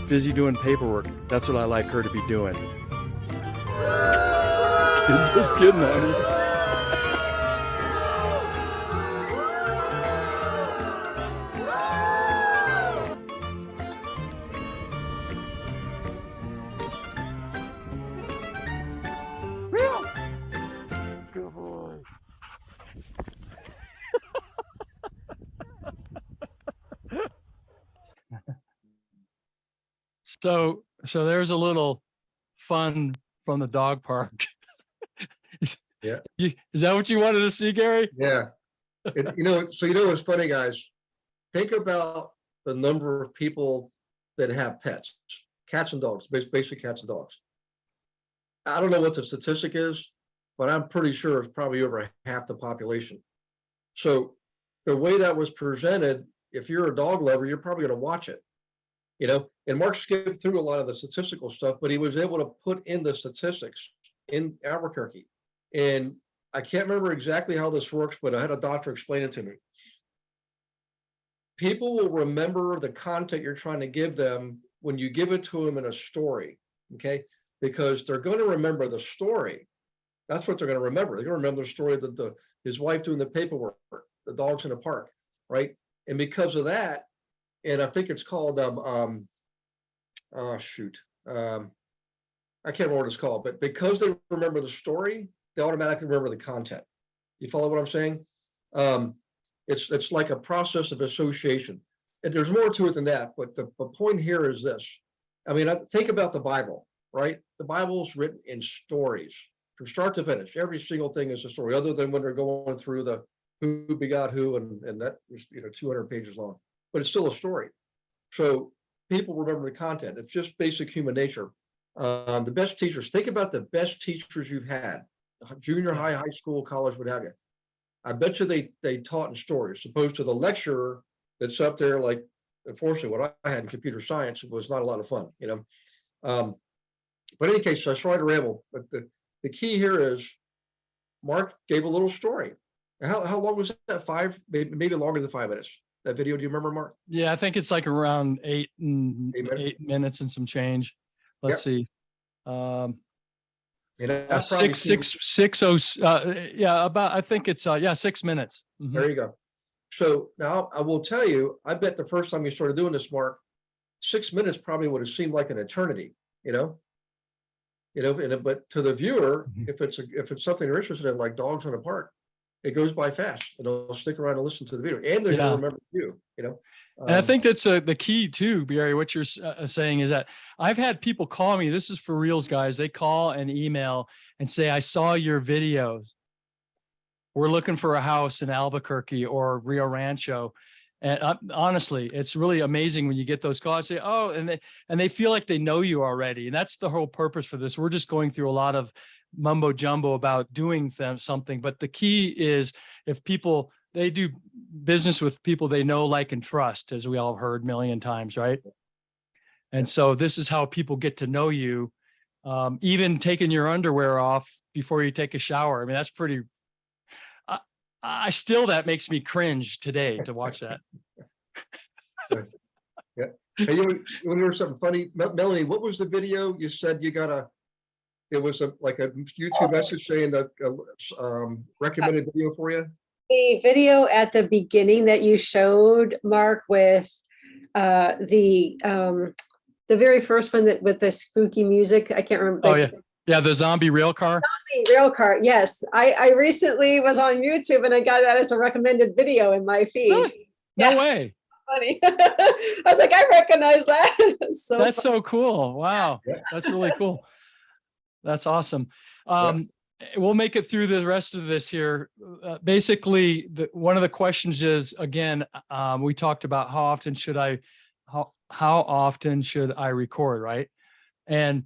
busy doing paperwork. That's what I like her to be doing. Just kidding, honey. Good boy. So there's a little fun from the dog park. Yeah. Is that what you wanted to see, Gary? Yeah. So what's funny, guys? Think about the number of people that have pets, cats and dogs, basically cats and dogs. I don't know what the statistic is, but I'm pretty sure it's probably over half the population. So the way that was presented, if you're a dog lover, you're probably going to watch it. And Mark skipped through a lot of the statistical stuff, but he was able to put in the statistics in Albuquerque. And I can't remember exactly how this works, but I had a doctor explain it to me. People will remember the content you're trying to give them when you give it to them in a story, okay? Because they're going to remember the story. That's what they're going to remember. They're going to remember the story that his wife doing the paperwork, the dogs in the park, right? And because of that, and I think it's called I can't remember what it's called, but because they remember the story, they automatically remember the content. You follow what I'm saying? It's like a process of association. And there's more to it than that, but the point here is this. I mean, think about the Bible, right? The Bible's written in stories from start to finish. Every single thing is a story, other than when they're going through the who begot who, and that was 200 pages long, but it's still a story. So people remember the content. It's just basic human nature. The best teachers, think about the best teachers you've had, junior high, high school, college, what have you. I bet you they taught in stories, opposed to the lecturer that's up there. Like, unfortunately, what I had in computer science was not a lot of fun, But in any case, I tried to ramble. But the key here is Mark gave a little story. How long was that? Maybe longer than 5 minutes. That video, do you remember, Mark? Yeah, I think it's like around 8 minutes and some change. Let's see. I think it's 6 minutes. Mhm. There you go. So now I will tell you, I bet the first time you started doing this, Mark, 6 minutes probably would have seemed like an eternity, but to the viewer, if it's something they're interested in, like dogs in a park, it goes by fast, and they'll stick around and listen to the video, and they're going to remember you. And I think that's the key too, Barry. What you're saying is that I've had people call me. This is for reals, guys. They call and email and say, "I saw your videos. We're looking for a house in Albuquerque or Rio Rancho." And honestly, it's really amazing when you get those calls. Say, "Oh," and they feel like they know you already, and that's the whole purpose for this. We're just going through a lot of mumbo jumbo about doing something, but the key is if people, they do business with people they know, like, and trust, as we all have heard a million times, right? And so this is how people get to know you, even taking your underwear off before you take a shower. I mean, that's pretty, that makes me cringe today to watch that. Yeah. Hey, you remember something funny? Melanie, what was the video you said it was like a YouTube message saying that recommended video for you? The video at the beginning that you showed, Mark, with the very first one with the spooky music. I can't remember. Oh, yeah. Yeah, the zombie rail car. Zombie rail car. Yes. I recently was on YouTube and I got that as a recommended video in my feed. Really? No way. Funny. I was like, I recognize that. That's funny. So cool. Wow. That's really cool. That's awesome. We'll make it through the rest of this here. Basically, one of the questions is, again, we talked about how often should I record, right? And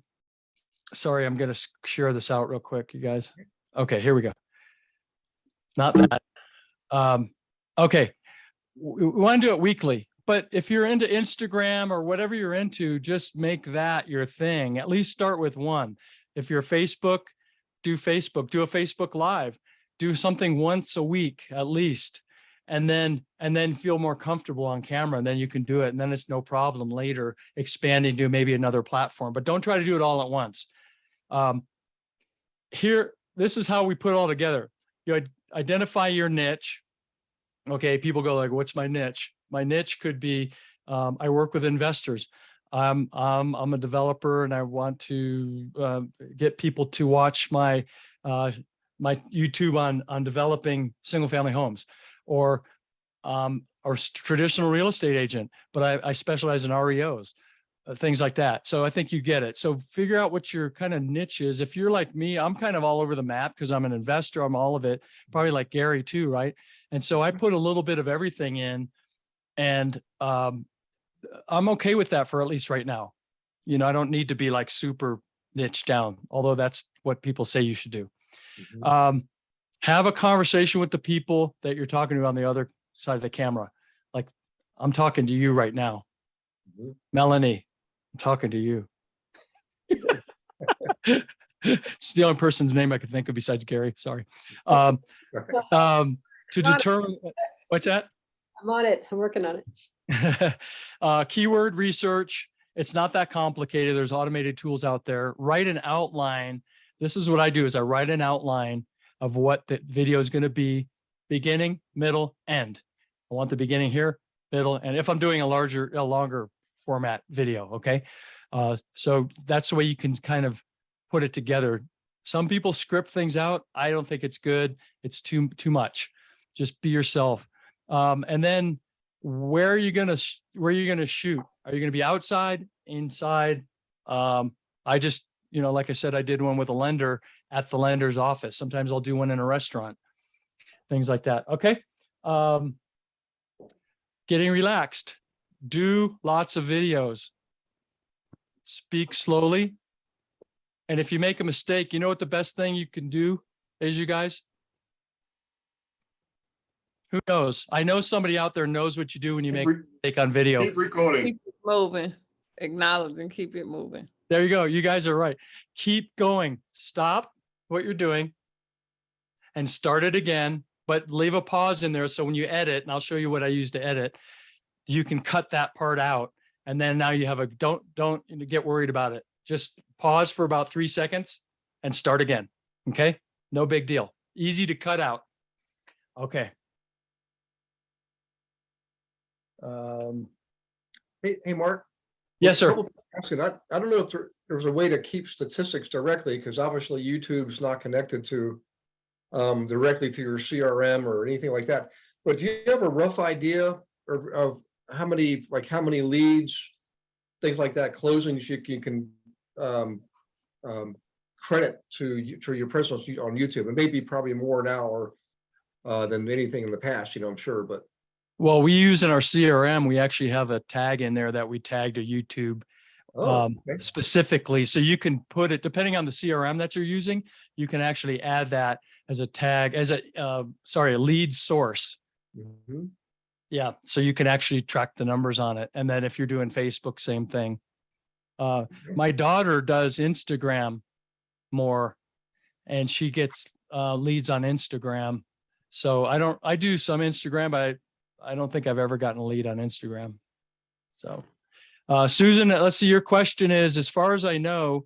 sorry, I'm going to share this out real quick, you guys. Okay, here we go. Not that. Okay, we want to do it weekly, but if you're into Instagram or whatever you're into, just make that your thing. At least start with one. If you're Facebook, do a Facebook Live, do something once a week at least, and then feel more comfortable on camera, and then you can do it, and then it's no problem later expanding to maybe another platform. But don't try to do it all at once. This is how we put it all together. You identify your niche. Okay, people go like, what's my niche? My niche could be, I work with investors. I'm a developer and I want to get people to watch my YouTube on developing single family homes, or traditional real estate agent, but I specialize in REOs, things like that. So I think you get it. So figure out what your kind of niche is. If you're like me, I'm kind of all over the map because I'm an investor. I'm all of it, probably like Gary too, right? And so I put a little bit of everything in, and I'm okay with that for at least right now. You know, I don't need to be like super niche down, although that's what people say you should do. Have a conversation with the people that you're talking to on the other side of the camera. Like, I'm talking to you right now. Melanie, I'm talking to you. It's the only person's name I could think of besides Gary. Sorry. To determine, what's that? I'm on it. I'm working on it. Keyword research. It's not that complicated. There's automated tools out there. Write an outline. This is what I do, is I write an outline of what the video is going to be: beginning, middle, end. I want the beginning here, middle, and if I'm doing a longer format video, okay? So that's the way you can kind of put it together. Some people script things out. I don't think it's good. It's too much. Just be yourself. And then where are you gonna shoot? Are you gonna be outside, inside? I just, like I said, I did one with a lender at the lender's office. Sometimes I'll do one in a restaurant, things like that. Okay. Getting relaxed. Do lots of videos. Speak slowly. And if you make a mistake, you know what the best thing you can do is, you guys? Who knows? I know somebody out there knows what you do when you make a mistake on video. Keep recording. Keep it moving. Acknowledge and keep it moving. There you go. You guys are right. Keep going. Stop what you're doing and start it again, but leave a pause in there. So when you edit, and I'll show you what I use to edit, you can cut that part out. And then now you have don't get worried about it. Just pause for about 3 seconds and start again. Okay. No big deal. Easy to cut out. Okay. Hey, Mark. Yes, sir. I don't know if there's a way to keep statistics directly, because obviously YouTube's not connected to directly to your CRM or anything like that. But do you have a rough idea of how many leads, things like that, closings you can credit to your presence on YouTube? It may be probably more now or than anything in the past, I'm sure, but. Well, we use in our CRM, we actually have a tag in there that we tag to YouTube specifically. So you can put it, depending on the CRM that you're using, you can actually add that as a tag, as a lead source. Mm-hmm. Yeah. So you can actually track the numbers on it. And then if you're doing Facebook, same thing. My daughter does Instagram more, and she gets leads on Instagram. So I do some Instagram, but I don't think I've ever gotten a lead on Instagram. So, Susan, let's see, your question is, as far as I know,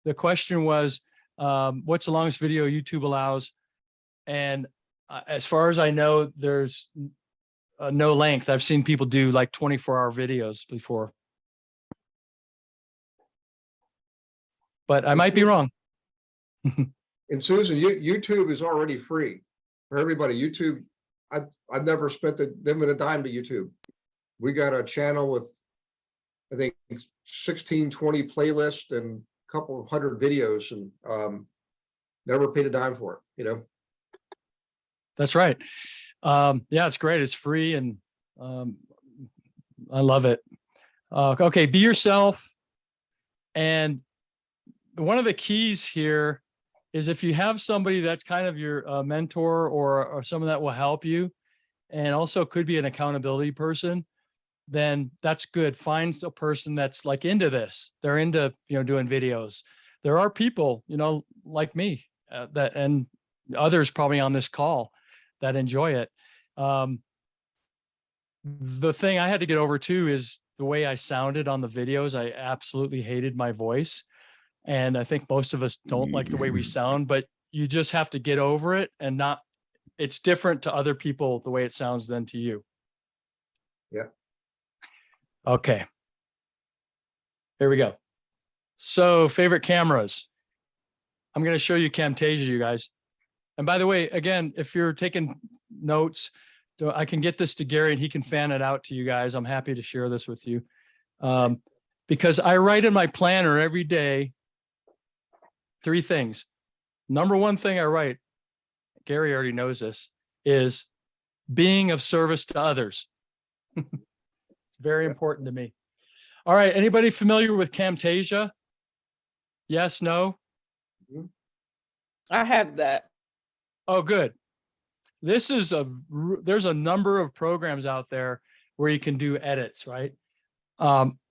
the question was, what's the longest video YouTube allows? And as far as I know, there's no length. I've seen people do like 24-hour videos before, but I might be wrong. And Susan, YouTube is already free for everybody. YouTube, I've never spent them a dime to YouTube. We got a channel with, I think, 16-20 playlists and a couple of hundred videos, and never paid a dime for it, That's right. Yeah, it's great. It's free, and I love it. Okay, be yourself. And one of the keys here is, if you have somebody that's kind of your mentor or someone that will help you, and also could be an accountability person, then that's good. Find a person that's like into this. They're into, doing videos. There are people, like me, that, and others probably on this call that enjoy it. The thing I had to get over too is the way I sounded on the videos. I absolutely hated my voice. And I think most of us don't like the way we sound, but you just have to get over it and not, it's different to other people the way it sounds than to you. Yeah. Okay. Here we go. So favorite cameras. I'm going to show you Camtasia, you guys. And by the way, again, if you're taking notes, I can get this to Gary and he can fan it out to you guys. I'm happy to share this with you. Because I write in my planner every day, 3 things. Number 1 thing I write, Gary already knows this, is being of service to others. It's very important to me. All right. Anybody familiar with Camtasia? Yes, no? I have that. Oh, good. There's a number of programs out there where you can do edits, right?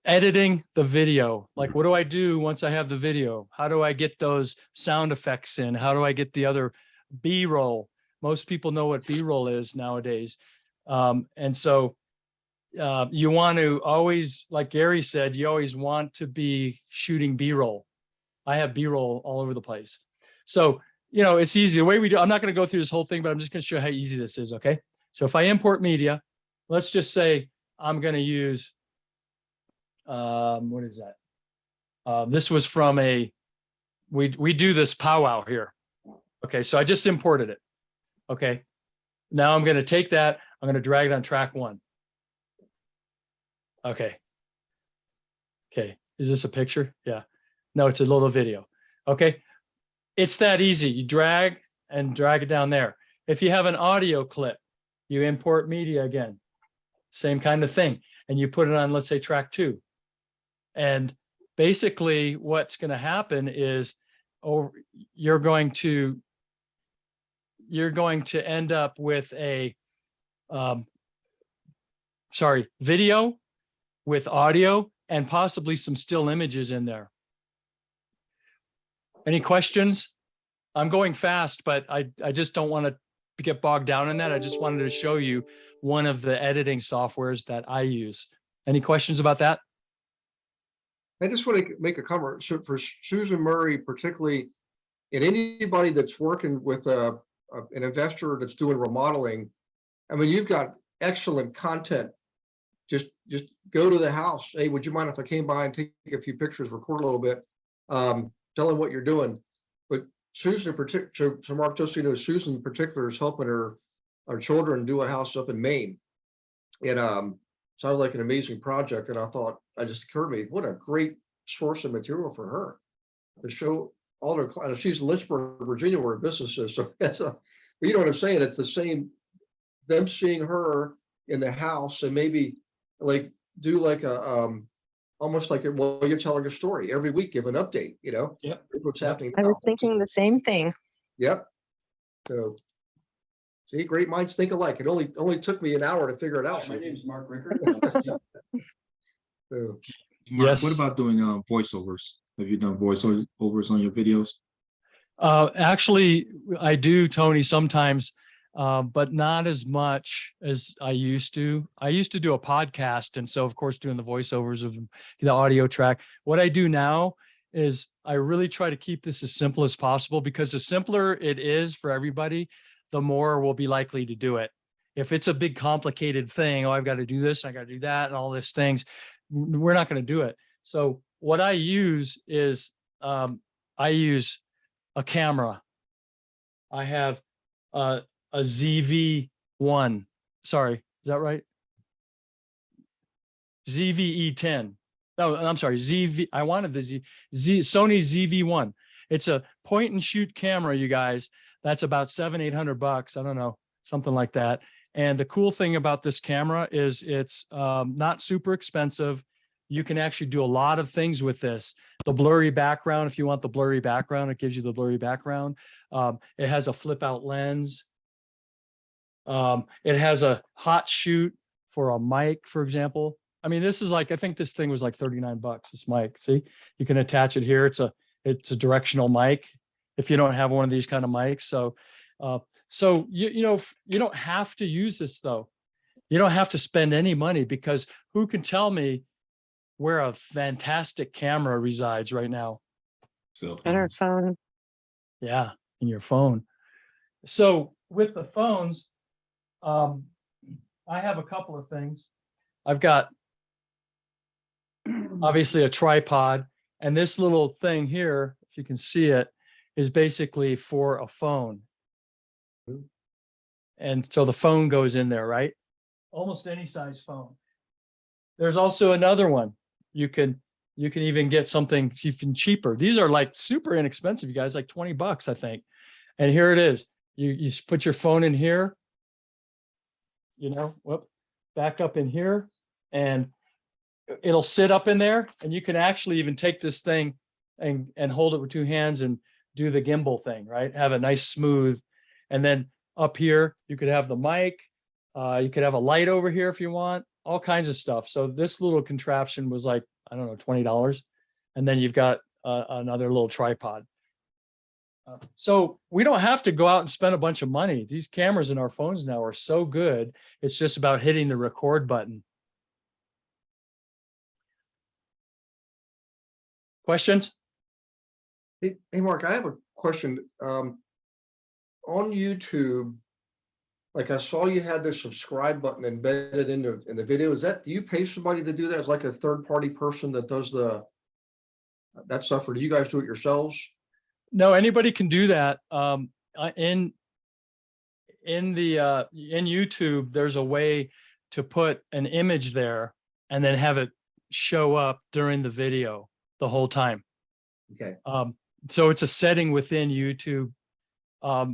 Editing the video. Like, what do I do once I have the video? How do I get those sound effects in? How do I get the other B-roll? Most people know what B-roll is nowadays. And so you want to always, like Gary said, you always want to be shooting B-roll. I have B-roll all over the place. So, it's easy. The way we do, I'm not going to go through this whole thing, but I'm just going to show how easy this is. Okay. So if I import media, let's just say I'm going to use, what is that? This was from we do this powwow here. Okay. So I just imported it. Okay. Now I'm going to take that. I'm going to drag it on track 1. Okay. Okay. Is this a picture? Yeah. No, it's a little video. Okay. It's that easy. You drag it down there. If you have an audio clip, you import media again, same kind of thing. And you put it on, let's say, track 2. And basically what's going to happen is, you're going to end up with a, video with audio and possibly some still images in there. Any questions? I'm going fast, but I just don't want to get bogged down in that. I just wanted to show you one of the editing softwares that I use. Any questions about that? I just want to make a comment for Susan Murray, particularly, and anybody that's working with an investor that's doing remodeling. I mean, you've got excellent content. Just go to the house. Hey, would you mind if I came by and take a few pictures, record a little bit? Tell them what you're doing. But Susan in particular, so Mark, just so you know, Susan in particular is helping our children do a house up in Maine. And sounds like an amazing project. And I thought, it just occurred to me, what a great source of material for her to show all her clients. She's in Lynchburg, Virginia, where her business is. So that's you know what I'm saying? It's the same, them seeing her in the house and maybe like do like a, almost like you're telling a story every week, give an update, Yep. What's happening I now. was thinking the same thing. Yep. So see, great minds think alike. It only took me an hour to figure it out. My name is Mark Rickert. So, Mark, Yes. what about doing voiceovers? Have you done voiceovers on your videos? Actually, I do, Tony, sometimes, but not as much as I used to. I used to do a podcast. And so, of course, doing the voiceovers of the audio track. What I do now is I really try to keep this as simple as possible, because the simpler it is for everybody, the more we'll be likely to do it. If it's a big complicated thing, I've got to do this, I got to do that, and all these things, we're not going to do it. So what I use is I use a camera. I have a ZV-1. Sorry, is that right? ZVE-10. No, I'm sorry, ZV. I wanted the Sony ZV-1. It's a point and shoot camera, you guys. That's about $700-800. I don't know, something like that. And the cool thing about this camera is it's not super expensive. You can actually do a lot of things with this. The blurry background, if you want the blurry background, it gives you the blurry background. It has a flip out lens. It has a hot shoot for a mic, for example. I mean, this is like, I think this thing was like 39 bucks, this mic. See, you can attach it here. It's a directional mic if you don't have one of these kind of mics. So, you know, you don't have to use this though. You don't have to spend any money, because who can tell me where a fantastic camera resides right now? Cell And our phone. phone. Yeah, in your phone. So with the phones, I have a couple of things. I've got obviously a tripod, and this little thing here, if you can see it, is basically for a phone. And so the phone goes in there, right? Almost any size phone. There's also another one. You can even get something even cheaper. These are like super inexpensive, you guys, like 20 bucks, I think. And here it is. You put your phone in here, you know, back up in here, and it'll sit up in there, and you can actually even take this thing and hold it with two hands and do the gimbal thing, right? Have a nice smooth. And then up here, you could have the mic, you could have a light over here if you want, all kinds of stuff. So this little contraption was like, I don't know, $20. And then you've got another little tripod. So we don't have to go out and spend a bunch of money. These cameras in our phones now are so good. It's just about hitting the record button. Questions? Hey, Mark, I have a question. On YouTube, like I saw you had the subscribe button embedded in the video. Is that, do you pay somebody to do that? It's like a third-party person that does that stuff, or do you guys do it yourselves? No, anybody can do that. In YouTube, there's a way to put an image there and then have it show up during the video the whole time. Okay. So it's a setting within YouTube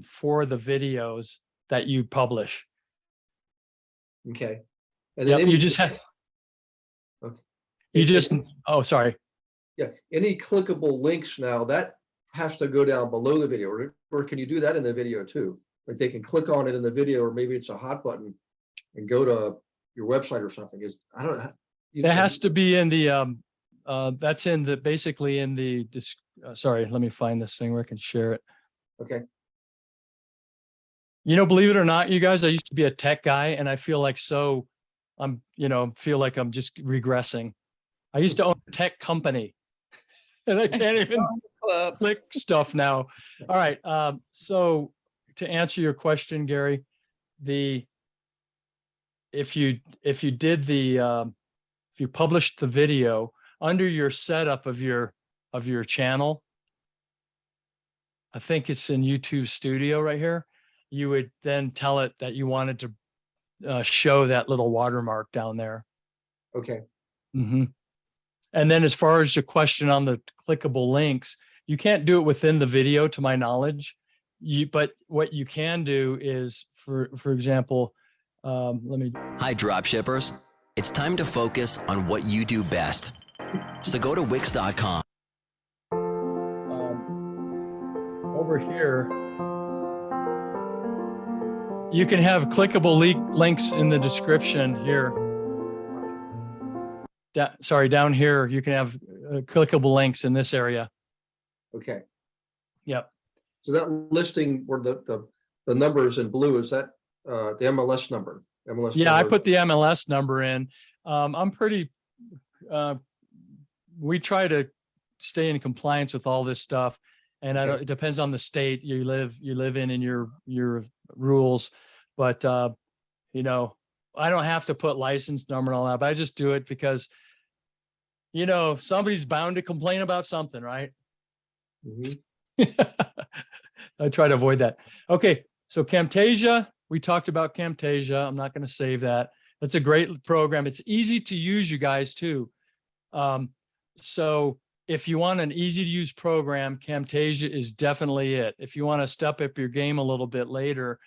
for the videos that you publish. Okay. And then Yep, you just have. Okay. You just. Oh, sorry. Yeah. Any clickable links now that has to go down below the video, or can you do that in the video too? Like they can click on it in the video, or maybe it's a hot button and go to your website or something. Is, I don't know. That has to be in the that's in the basically in the sorry, let me find this thing where I can share it. Okay. You know, believe it or not, you guys, I used to be a tech guy, and I feel like feel like I'm just regressing. I used to own a tech company and I can't even click stuff now. All right. So to answer your question, Gary, if you published the video under your setup of your channel, I think it's in YouTube Studio right here, you would then tell it that you wanted to show that little watermark down there. Okay. Mm-hmm. And then as far as your question on the clickable links, you can't do it within the video to my knowledge. But what you can do is, for example, let me. Hi, dropshippers. It's time to focus on what you do best. So go to Wix.com. Over here, you can have clickable links in the description here. Down here, you can have clickable links in this area. Okay. Yep. So that listing where the numbers in blue, is that the MLS number? MLS yeah, number. I put the MLS number in. I'm pretty, we try to stay in compliance with all this stuff. And I don't, it depends on the state you live in and your rules. But, you know, I don't have to put license number and all that, but I just do it because, you know, somebody's bound to complain about something, right? Mm-hmm. I try to avoid that. Okay, so Camtasia, we talked about Camtasia. I'm not going to save that. That's a great program. It's easy to use, you guys, too. So if you want an easy to use program, Camtasia is definitely it. If you want to step up your game a little bit later,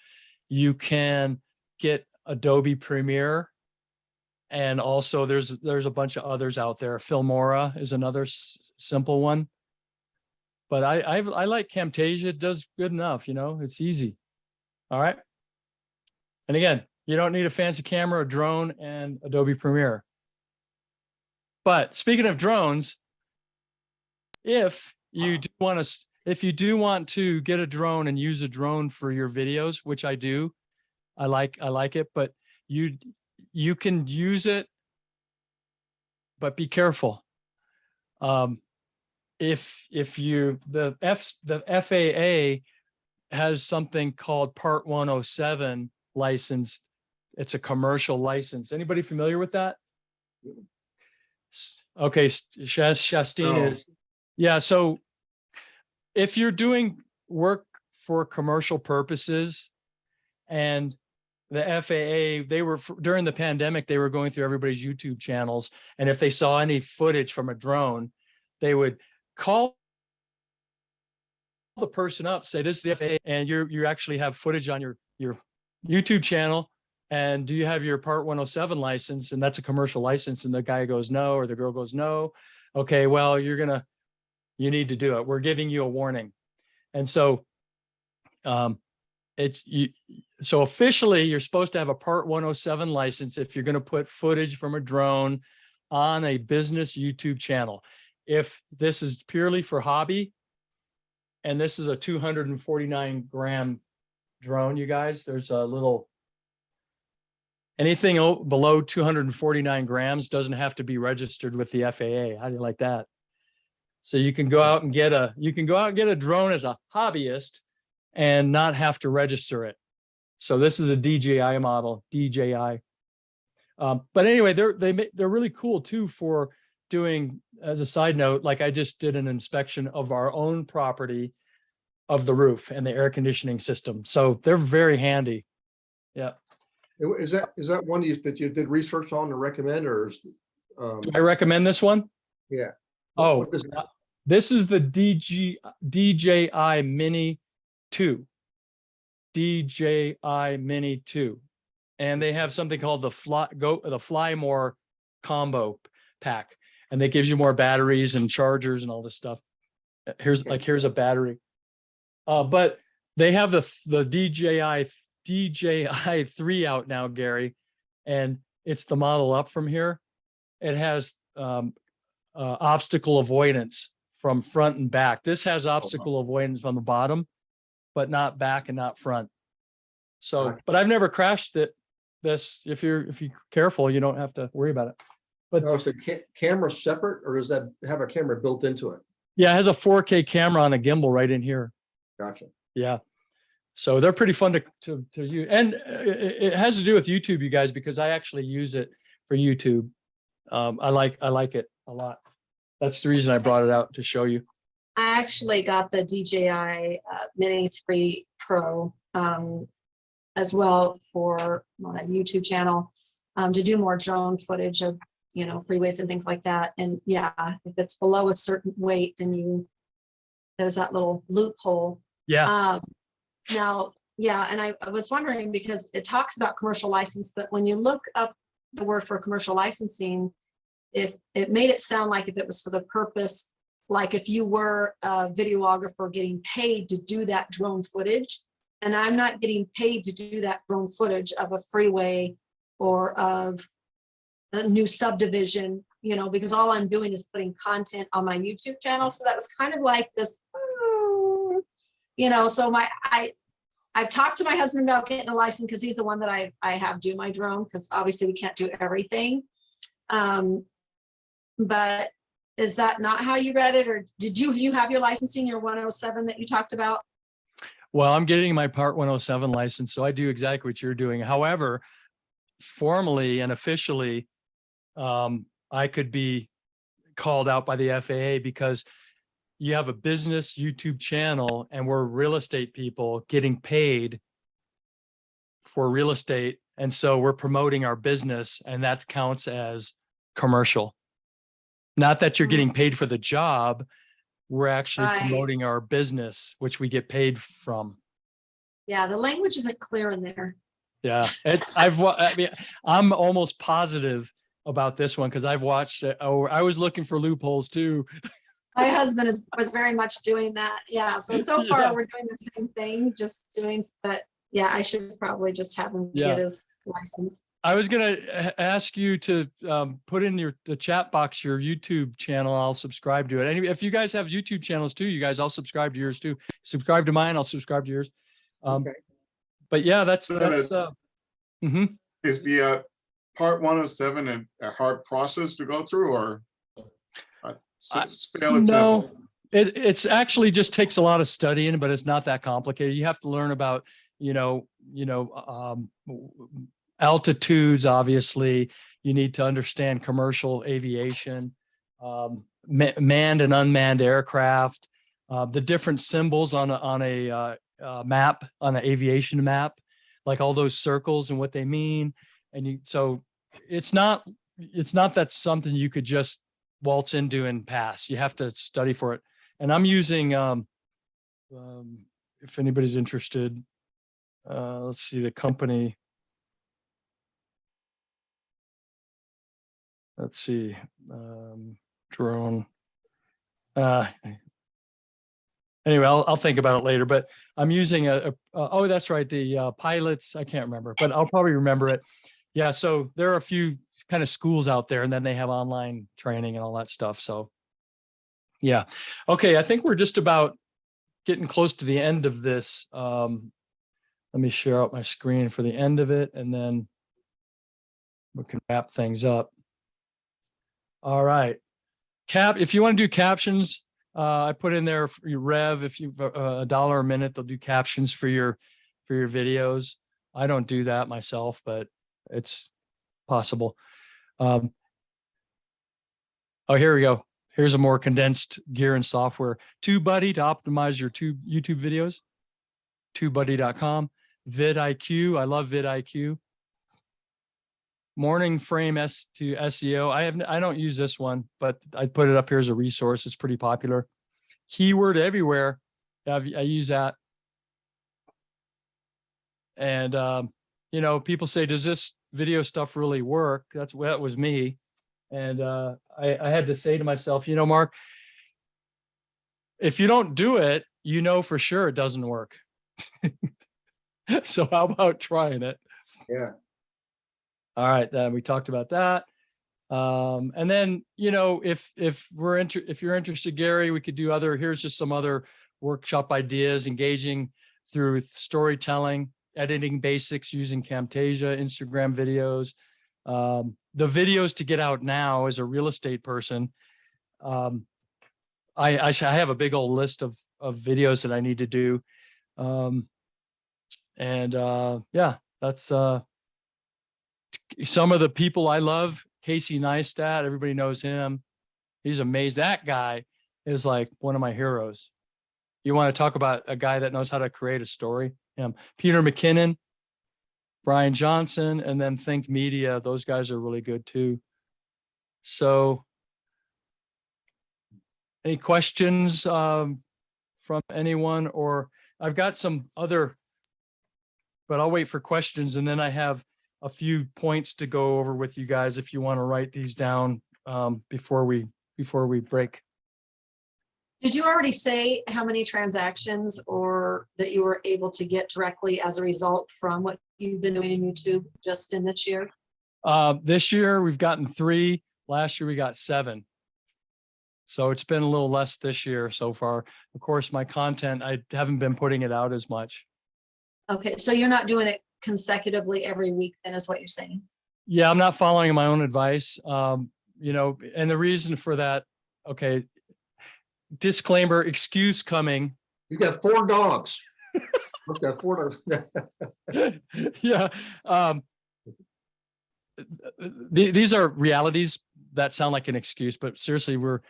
you can get Adobe Premiere. And also there's a bunch of others out there. Filmora is another simple one. But I like Camtasia. It does good enough, you know, it's easy. All right. And again, you don't need a fancy camera, a drone, and Adobe Premiere. But speaking of drones, if you do want to get a drone and use a drone for your videos, which I do, I like it, but you can use it, but be careful. The FAA has something called Part 107 license. It's a commercial license. Anybody familiar with that? Okay, Shastine No. is. Yeah, so if you're doing work for commercial purposes, and the FAA, during the pandemic, they were going through everybody's YouTube channels, and if they saw any footage from a drone, they would call the person up, say, this is the FAA, and you actually have footage on your YouTube channel, and do you have your Part 107 license? And that's a commercial license, and the guy goes no, or the girl goes no. Okay, well, you need to do it. We're giving you a warning. And so so officially you're supposed to have a Part 107 license if you're going to put footage from a drone on a business YouTube channel. If this is purely for hobby, and this is a 249 gram drone, you guys, there's a little, anything below 249 grams doesn't have to be registered with the FAA. How do you like that? So you can go out and get a drone as a hobbyist and not have to register it. So this is a DJI model, DJI. But anyway, they're really cool too for doing, as a side note, like I just did an inspection of our own property of the roof and the air conditioning system. So they're very handy. Yeah. Is that one that you did research on to recommend, or do I recommend this one? Yeah. Oh, What is that? this is the DJI Mini 2. DJI Mini 2. And they have something called the Fly More combo pack. And that gives you more batteries and chargers and all this stuff. Here's a battery. But they have the DJI 3 out now, Gary, and it's the model up from here. It has obstacle avoidance from front and back. This has obstacle avoidance from the bottom, but not back and not front. So, but I've never crashed this. If you're careful, you don't have to worry about it. But no, is the camera separate, or does that have a camera built into it? Yeah, it has a 4K camera on a gimbal right in here. Gotcha. Yeah. So they're pretty fun to use. And it has to do with YouTube, you guys, because I actually use it for YouTube. I like it a lot. That's the reason I brought it out, to show you. I actually got the DJI Mini 3 Pro as well for my YouTube channel to do more drone footage of, freeways and things like that. And yeah, if it's below a certain weight, then there's that little loophole. Yeah. Now, yeah, and I was wondering, because it talks about commercial license, but when you look up the word for commercial licensing, if it made it sound like if it was for the purpose, like if you were a videographer getting paid to do that drone footage, and I'm not getting paid to do that drone footage of a freeway or of a new subdivision, because all I'm doing is putting content on my YouTube channel. So that was kind of like this, so I've talked to my husband about getting a license, because he's the one that I have do my drone, because obviously we can't do everything. But is that not how you read it, or did you have your licensing, your 107 that you talked about? Well, I'm getting my Part 107 license, so I do exactly what you're doing. However, formally and officially, I could be called out by the FAA because you have a business YouTube channel and we're real estate people getting paid for real estate. And so we're promoting our business, and that counts as commercial. Not that you're getting paid for the job. We're actually promoting our business, which we get paid from. Yeah, the language isn't clear in there. Yeah, I'm almost positive about this one because I've watched it. Oh, I was looking for loopholes too. My husband was very much doing that. Yeah. So far we're doing the same thing, just doing, but Yeah, I should probably just have him Yeah. get his license. I was gonna ask you to put in the chat box your YouTube channel. I'll subscribe to it. And if you guys have YouTube channels too, you guys, I'll subscribe to yours too. Subscribe to mine. I'll subscribe to yours. Okay. But yeah, that's Is the part 1 of 7 a hard process to go through, or spell it no, simple? it's actually just takes a lot of studying, but it's not that complicated. You have to learn about, altitudes, obviously. You need to understand commercial aviation, manned and unmanned aircraft, the different symbols on a map, on an aviation map, like all those circles and what they mean. And so it's not that something you could just waltz into and pass. You have to study for it. And I'm using, if anybody's interested, let's see the company. Let's see, drone. Anyway, I'll think about it later, but I'm using oh, that's right. The pilots, I can't remember, but I'll probably remember it. Yeah. So there are a few kind of schools out there, and then they have online training and all that stuff. So yeah. Okay. I think we're just about getting close to the end of this. Let me share out my screen for the end of it, and then we can wrap things up. All right. If you want to do captions, I put in there for your rev. If you $1 a minute, they'll do captions for your videos. I don't do that myself, but it's possible. Oh, here we go. Here's a more condensed gear and software. TubeBuddy to optimize your YouTube videos. TubeBuddy.com. vidIQ. I love vidIQ. Morning Frame to SEO. I don't use this one, but I put it up here as a resource. It's pretty popular. Keyword Everywhere. I use that. And people say, does this video stuff really work? That was me. And I had to say to myself, Mark, if you don't do it, for sure it doesn't work. So how about trying it? Yeah. All right, then we talked about that. And then, if you're interested, Gary, we could do here's just some other workshop ideas, engaging through storytelling, editing basics using Camtasia, Instagram videos. The videos to get out now as a real estate person. I have a big old list of videos that I need to do. Yeah, that's some of the people I love. Casey Neistat, everybody knows him. He's amazing. That guy is like one of my heroes. You want to talk about a guy that knows how to create a story? Peter McKinnon, Brian Johnson, and then Think Media. Those guys are really good too. So any questions from anyone? Or I've got some other, but I'll wait for questions. And then I have a few points to go over with you guys if you want to write these down before we break. Did you already say how many transactions or that you were able to get directly as a result from what you've been doing in YouTube just in this year? This year we've gotten 3. Last year we got 7. So it's been a little less this year so far. Of course, my content, I haven't been putting it out as much. Okay, so you're not doing it consecutively every week then is what you're saying? Yeah, I'm not following my own advice. And the reason for that, okay, disclaimer, excuse coming. He's got 4 dogs. He's got 4 dogs. Yeah. These are realities that sound like an excuse, but seriously, we're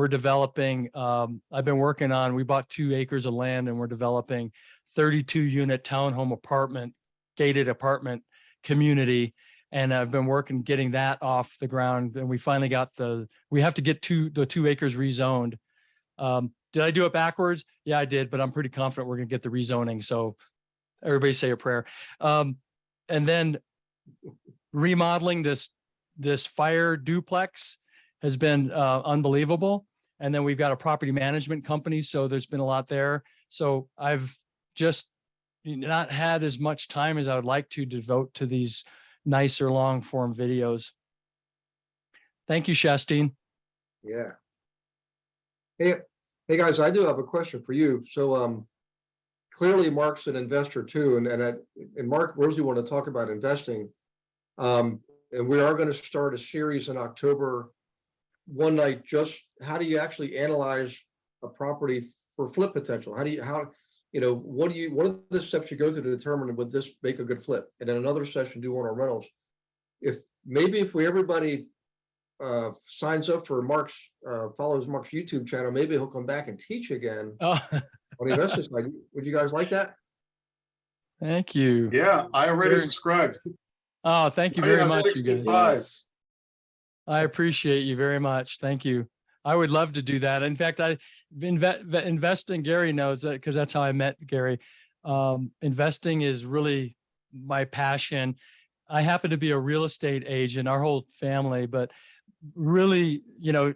developing. I've been working on, we bought 2 acres of land and we're developing 32 unit townhome gated apartment community. And I've been working, getting that off the ground. And we finally got we have to get the 2 acres rezoned. Did I do it backwards? Yeah, I did, but I'm pretty confident we're going to get the rezoning. So everybody say a prayer. And then remodeling this fire duplex has been unbelievable. And then we've got a property management company. So there's been a lot there. So I've just, not had as much time as I would like to devote to these nicer long form videos. Thank you, Shastine. Yeah. Hey, hey guys, I do have a question for you. So clearly Mark's an investor too, and Mark, Rosie want to talk about investing. And we are going to start a series in October, one night, just how do you actually analyze a property for flip potential? What are the steps you go through to determine would this make a good flip? And then another session do on our rentals. If everybody signs up for follows Mark's YouTube channel, maybe he'll come back and teach again on the investment side. Would you guys like that? Thank you. Yeah, I already subscribed. Oh, thank you I very have much. 65. I appreciate you very much. Thank you. I would love to do that. In fact, I invest in Gary knows that because that's how I met Gary. Investing is really my passion. I happen to be a real estate agent, our whole family, but really,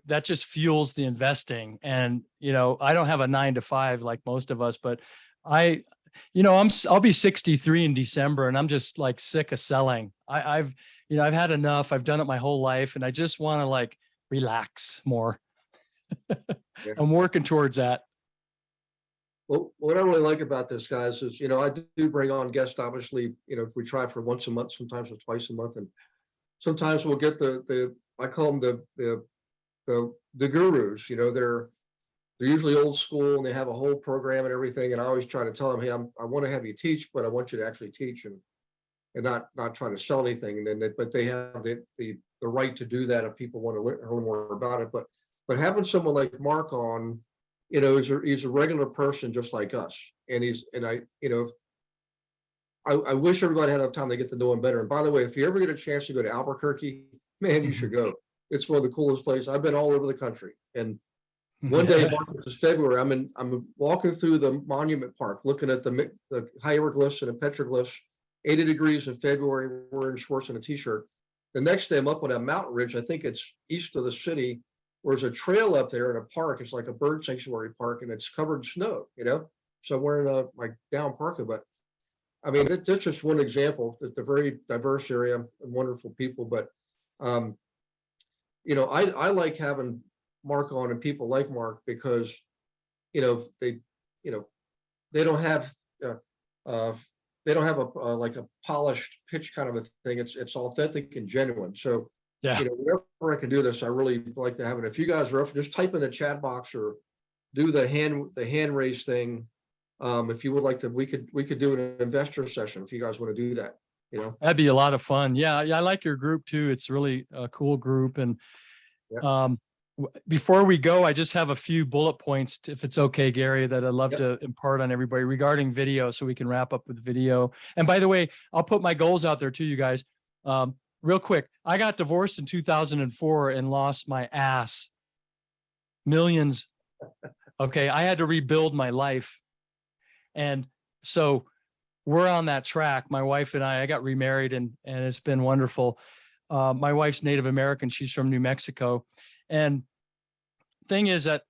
that just fuels the investing. And, I don't have a 9-to-5 like most of us, but I'll be 63 in December and I'm just like sick of selling. I've had enough. I've done it my whole life and I just want to relax more. Yeah. I'm working towards that. Well, what I really like about this, guys, is, I do bring on guests, obviously, we try for once a month, sometimes it's twice a month. And sometimes we'll get I call them the gurus, they're usually old school and they have a whole program and everything. And I always try to tell them, hey, I want to have you teach, but I want you to actually teach and not trying to sell anything. And then, but they have the right to do that if people want to learn more about it. But having someone like Mark on, he's a regular person just like us. And I wish everybody had enough time to get to know him better. And by the way, if you ever get a chance to go to Albuquerque, man, you should go. It's one of the coolest places. I've been all over the country. And one day, this February, I'm walking through the Monument Park, looking at the hieroglyphs and the petroglyphs. 80 degrees in February, wearing shorts and a t-shirt. The next day, I'm up on a mountain ridge. I think it's east of the city. There's a trail up there in a park. It's like a bird sanctuary park, and it's covered in snow. So I'm wearing my down parka. But I mean, that's just one example. It's a very diverse area and wonderful people. But I like having Mark on and people like Mark because they don't have a polished pitch kind of a thing. It's authentic and genuine. So whenever I can do this, I really like to have it. If you guys are up, just type in the chat box or do the hand raise thing. If you would like to, we could do an investor session if you guys want to do that. That'd be a lot of fun. Yeah, I like your group too. It's really a cool group. And before we go, I just have a few bullet points, if it's okay, Gary, that I'd love to impart on everybody regarding video so we can wrap up with video. And by the way, I'll put my goals out there to you guys. Real quick, I got divorced in 2004 and lost my ass. Millions. Okay, I had to rebuild my life. And so we're on that track. My wife and I got remarried and it's been wonderful. My wife's Native American. She's from New Mexico. And thing is that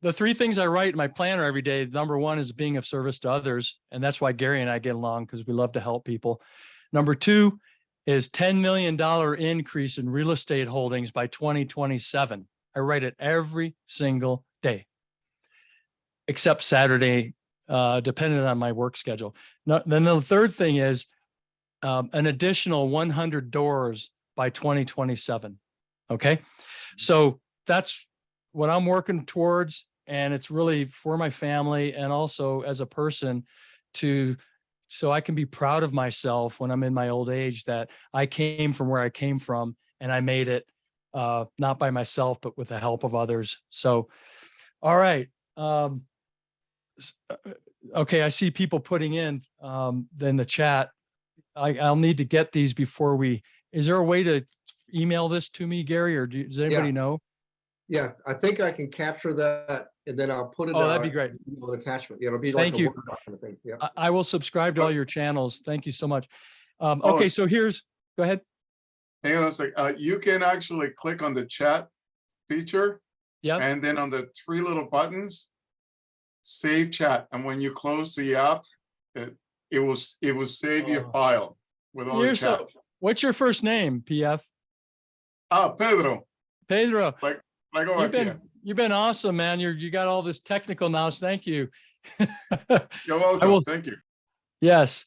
the three things I write in my planner every day, number one is being of service to others. And that's why Gary and I get along, because we love to help people. Number two is $10 million increase in real estate holdings by 2027. I write it every single day, except Saturday, depending on my work schedule. Then the third thing is an additional 100 doors by 2027. Okay. So that's what I'm working towards. And it's really for my family and also as a person so I can be proud of myself when I'm in my old age, that I came from where I came from and I made it, not by myself, but with the help of others. So, all right. Okay. I see people putting in the chat. I'll need to get these before is there a way to email this to me, Gary, or does anybody know? Yeah, I think I can capture that and then I'll put it. Oh, that'd be great. An attachment. It'll be like Thank you. Word document thing. Yeah. I will subscribe to all your channels. Thank you so much. Okay, so go ahead. Hang on a sec. You can actually click on the chat feature. Yeah. And then on the three little buttons, save chat. And when you close the app, it will save your file with all the You're chat. so, what's your first name, PF? Pedro, Pedro. like over here. You've been awesome, man. You got all this technical knowledge. Thank you. You're welcome. Thank you. Yes.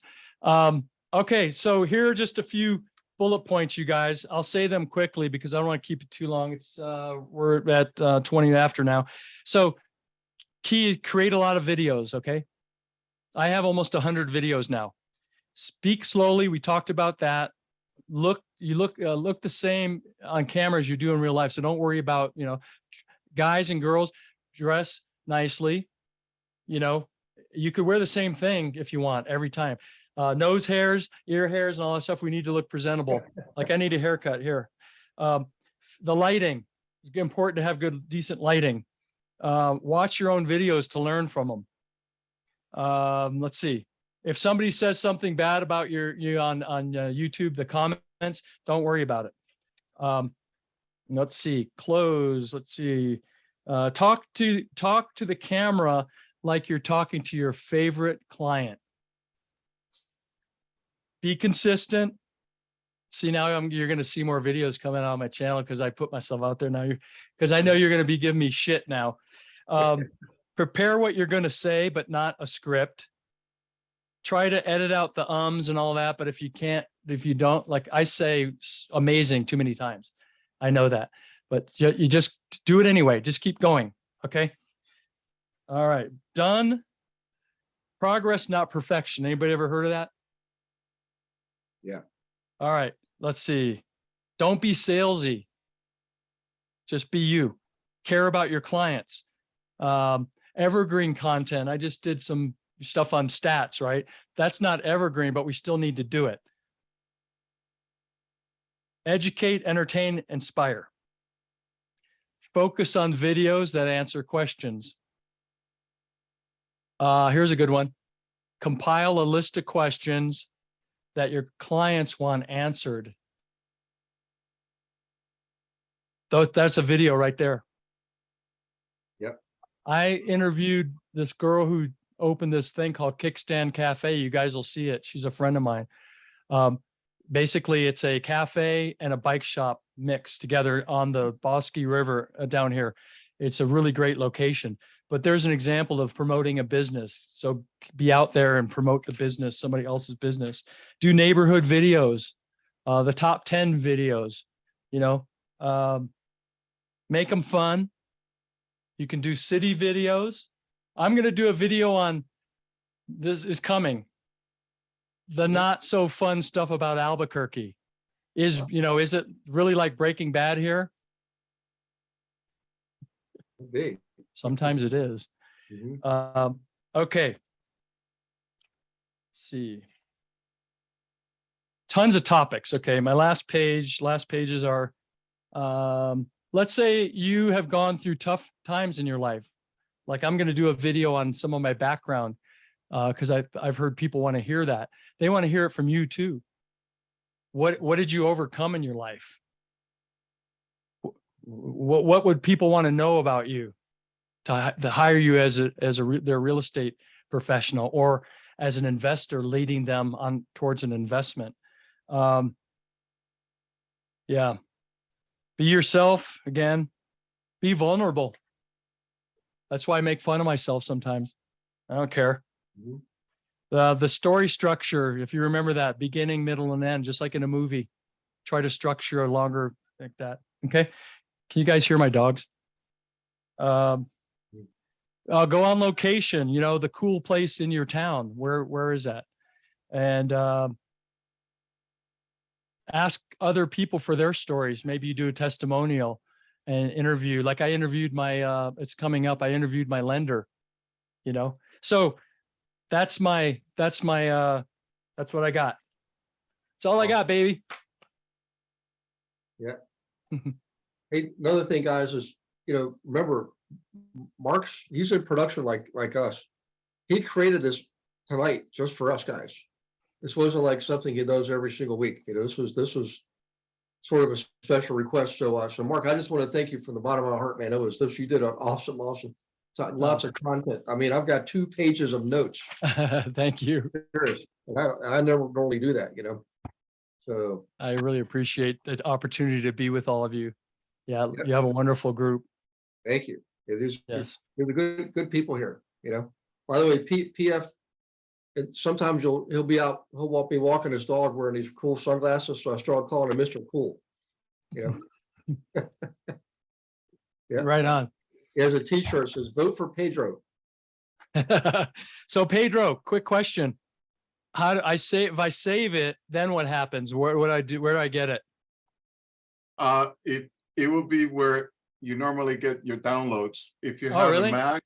Okay, so here are just a few bullet points, you guys. I'll say them quickly because I don't want to keep it too long. It's we're at 20 after now. So key, create a lot of videos, okay? I have almost 100 videos now. Speak slowly. We talked about that. Look the same on camera as you do in real life. So don't worry about, guys and girls dress nicely. You could wear the same thing if you want every time. Nose hairs, ear hairs, and all that stuff. We need to look presentable. Like I need a haircut here. The lighting, it's important to have good, decent lighting. Watch your own videos to learn from them. Let's see. If somebody says something bad about you on YouTube, the comments, don't worry about it. Let's see. Close. Let's see. Talk to the camera like you're talking to your favorite client. Be consistent. See, now you're going to see more videos coming out on my channel because I put myself out there now. Because I know you're going to be giving me shit now. Prepare what you're going to say, but not a script. Try to edit out the ums and all that. But if you don't, like I say amazing too many times. I know that. But you just do it anyway. Just keep going. Okay. All right. Done. Progress, not perfection. Anybody ever heard of that? Yeah. All right. Let's see. Don't be salesy. Just be you. Care about your clients. Evergreen content. I just did some stuff on stats, right? That's not evergreen, but we still need to do it. Educate, entertain, inspire. Focus on videos that answer questions. Here's a good one. Compile a list of questions that your clients want answered. That's a video right there. Yep. I interviewed this girl who opened this thing called Kickstand Cafe. You guys will see it. She's a friend of mine. Basically, it's a cafe and a bike shop mixed together on the Bosque River down here. It's a really great location. But there's an example of promoting a business. So be out there and promote the business, somebody else's business. Do neighborhood videos, the top 10 videos, make them fun. You can do city videos. I'm going to do a video on, this is coming, the not so fun stuff about Albuquerque. Is it really like Breaking Bad here? Big. Sometimes it is. Mhm. Okay. Let's see. Tons of topics. Okay. My last pages are, let's say you have gone through tough times in your life. Like I'm going to do a video on some of my background because I've heard people want to hear that. They want to hear it from you too. What did you overcome in your life? What would people want to know about you to hire you as their real estate professional or as an investor leading them on towards an investment? Yeah. Be yourself again. Be vulnerable. That's why I make fun of myself sometimes. I don't care. Mhm. The story structure, if you remember that, beginning, middle, and end, just like in a movie. Try to structure a longer like that. Okay. Can you guys hear my dogs? Go on location, the cool place in your town. Where is that? And ask other people for their stories. Maybe you do a testimonial and interview. Like I interviewed it's coming up. I interviewed my lender, So that's what I got. That's all I got, baby. Yeah. Hey, another thing, guys, is, remember, he's in production like us. He created this tonight just for us guys. This wasn't like something he does every single week. This was sort of a special request. So Mark, I just want to thank you from the bottom of my heart, man. You did an awesome So lots of content. I mean, I've got 2 pages of notes. Thank you. Serious. And I never normally do that, So I really appreciate the opportunity to be with all of you. Yeah, Yeah. you have a wonderful group. thank you. It is, Yes. you're the good people here, By the way, PF, sometimes he'll be walking his dog wearing these cool sunglasses, so I started calling him Mr. Cool. Yeah. Right on. He has a T-shirt that says "Vote for Pedro." So Pedro, quick question. How do I save, if I save it, then what happens? What would I do? Where do I get it? It will be where you normally get your downloads. If you Oh, have really? a Mac,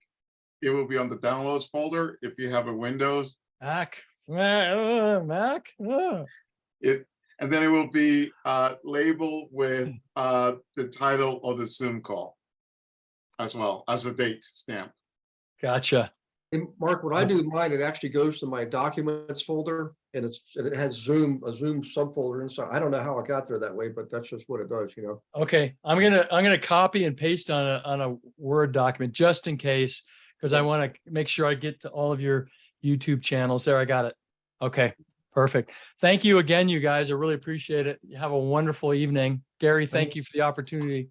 it will be on the downloads folder. If you have a Windows, Mac. and then it will be labeled with the title of the Zoom call, as well as the date stamp. Gotcha. And Mark, when I do mine, it actually goes to my documents folder, and it has a Zoom subfolder inside. I don't know how it got there that way, but that's just what it does, Okay, I'm gonna copy and paste on a Word document just in case, because I want to make sure I get to all of your YouTube channels. There, I got it. Okay, perfect. Thank you again, you guys. I really appreciate it. You have a wonderful evening. Gary, thank you for the opportunity.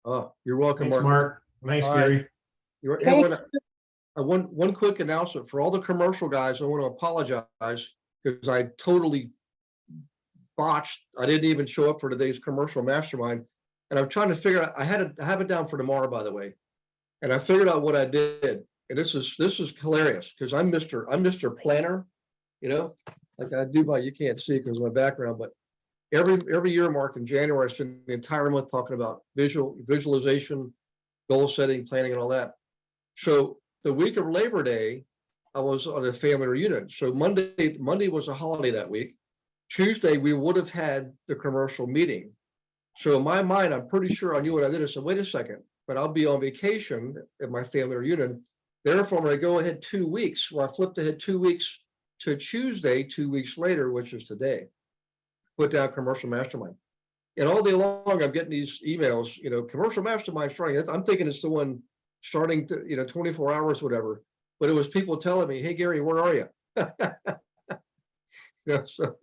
Oh, you're welcome, Thanks, Mark. Thanks, All right. Gary. One quick announcement for all the commercial guys. I want to apologize because I totally botched. I didn't even show up for today's commercial mastermind, and I'm trying to figure out. I have it down for tomorrow, by the way, and I figured out what I did. And this is hilarious because I'm Mr. Planner, like I do you can't see because of my background, but every year, Mark, in January, I spend the entire month talking about visualization, goal setting, planning, and all that. So the week of Labor Day, I was on a family reunion. So Monday was a holiday that week. Tuesday, we would have had the commercial meeting. So in my mind, I'm pretty sure I knew what I did. I said, wait a second, but I'll be on vacation at my family reunion. Therefore, I'm going to go ahead 2 weeks. Well, I flipped ahead 2 weeks to Tuesday, 2 weeks later, which is today. Put down commercial mastermind. And all day long, I'm getting these emails, commercial mastermind starting. I'm thinking it's the one starting to, 24 hours, whatever. But it was people telling me, hey, Gary, where are you? So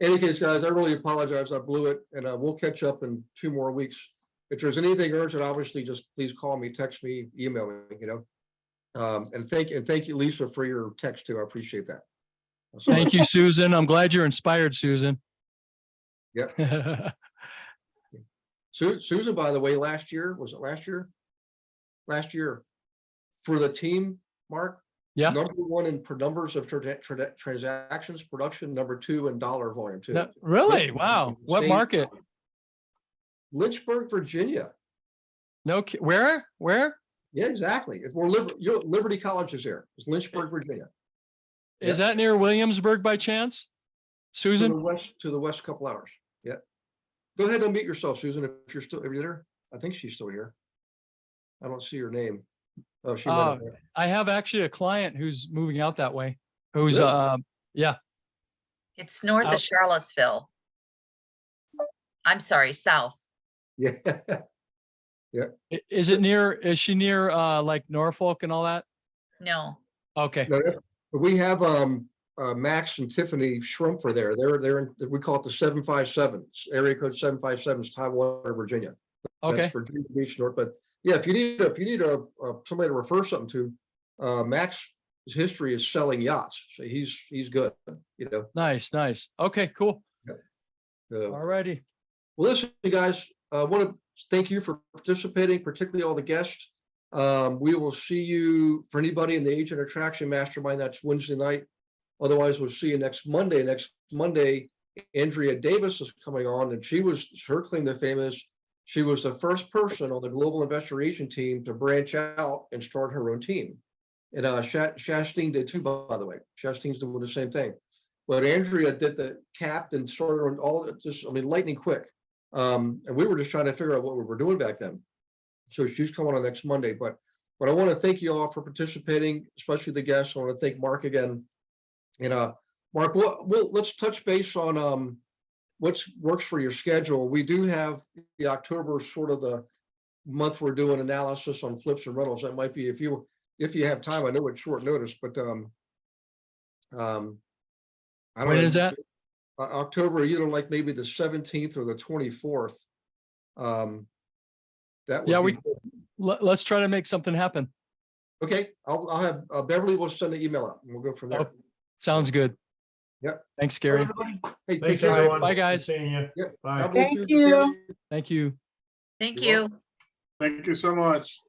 in any case, guys, I really apologize. I blew it, and we'll catch up in 2 more weeks. If there's anything urgent, obviously, just please call me, text me, email me, and thank you, Lisa, for your text too. I appreciate that. Thank you, Susan. I'm glad you're inspired, Susan. Yeah. Susan, by the way, last year, was it last year? Last year for the team, Mark. Yeah. Number 1 in numbers of transactions, production, number 2 in dollar volume too. No, really? Wow. What market? Lynchburg, Virginia. No, where? Yeah, exactly. It's where Liberty College is there. It's Lynchburg, Virginia. Is that near Williamsburg by chance? Susan? To the west, a couple hours. Yeah. Go ahead and unmute yourself, Susan, if you're there. I think she's still here. I don't see her name. Oh, she might have. I have actually a client who's moving out that way. Who's Really? Yeah. It's north of Charlottesville. I'm sorry, south. Yeah. Yeah. Is she near like Norfolk and all that? No. Okay. No, we have Max and Tiffany Schrumpfer there. They're in, we call it the 757, area code 757, Tidewater, Virginia. Okay. That's Virginia Beach, North. But yeah, if you need somebody to refer something to, Max's history is selling yachts, so he's good. Nice. Okay, cool. All righty. Well, listen, you guys, I want to thank you for participating, particularly all the guests. We will see you, for anybody in the Agent Attraction Mastermind, that's Wednesday night. Otherwise, we'll see you next Monday. Next Monday, Andrea Davis is coming on, and her claim to fame is she was the first person on the Global Investor Agent team to branch out and start her own team. And Shastine did too, by the way. Shastine's doing the same thing. But Andrea did the capped and started on all lightning quick. And we were just trying to figure out what we were doing back then. So she's coming on next Monday. But I want to thank you all for participating, especially the guests. I want to thank Mark again. And Mark, let's touch base on what works for your schedule. We do have the October sort of the month we're doing analysis on flips and rentals. That might be, if you if you have time, I know it's short notice, but I don't When know, is that? October, either like maybe the 17th or the 24th. That Yeah, would be good. let's try to make something happen. Okay, I'll have Beverly will send an email out and we'll go from there. Oh, sounds good. Yep. Thanks, Gary. Everybody. Hey, take Thanks, care. everyone. Bye, Good guys. Seeing you. Yep. Bye. God bless Thank family. you. Thank you. Thank You're you. Thank you so much.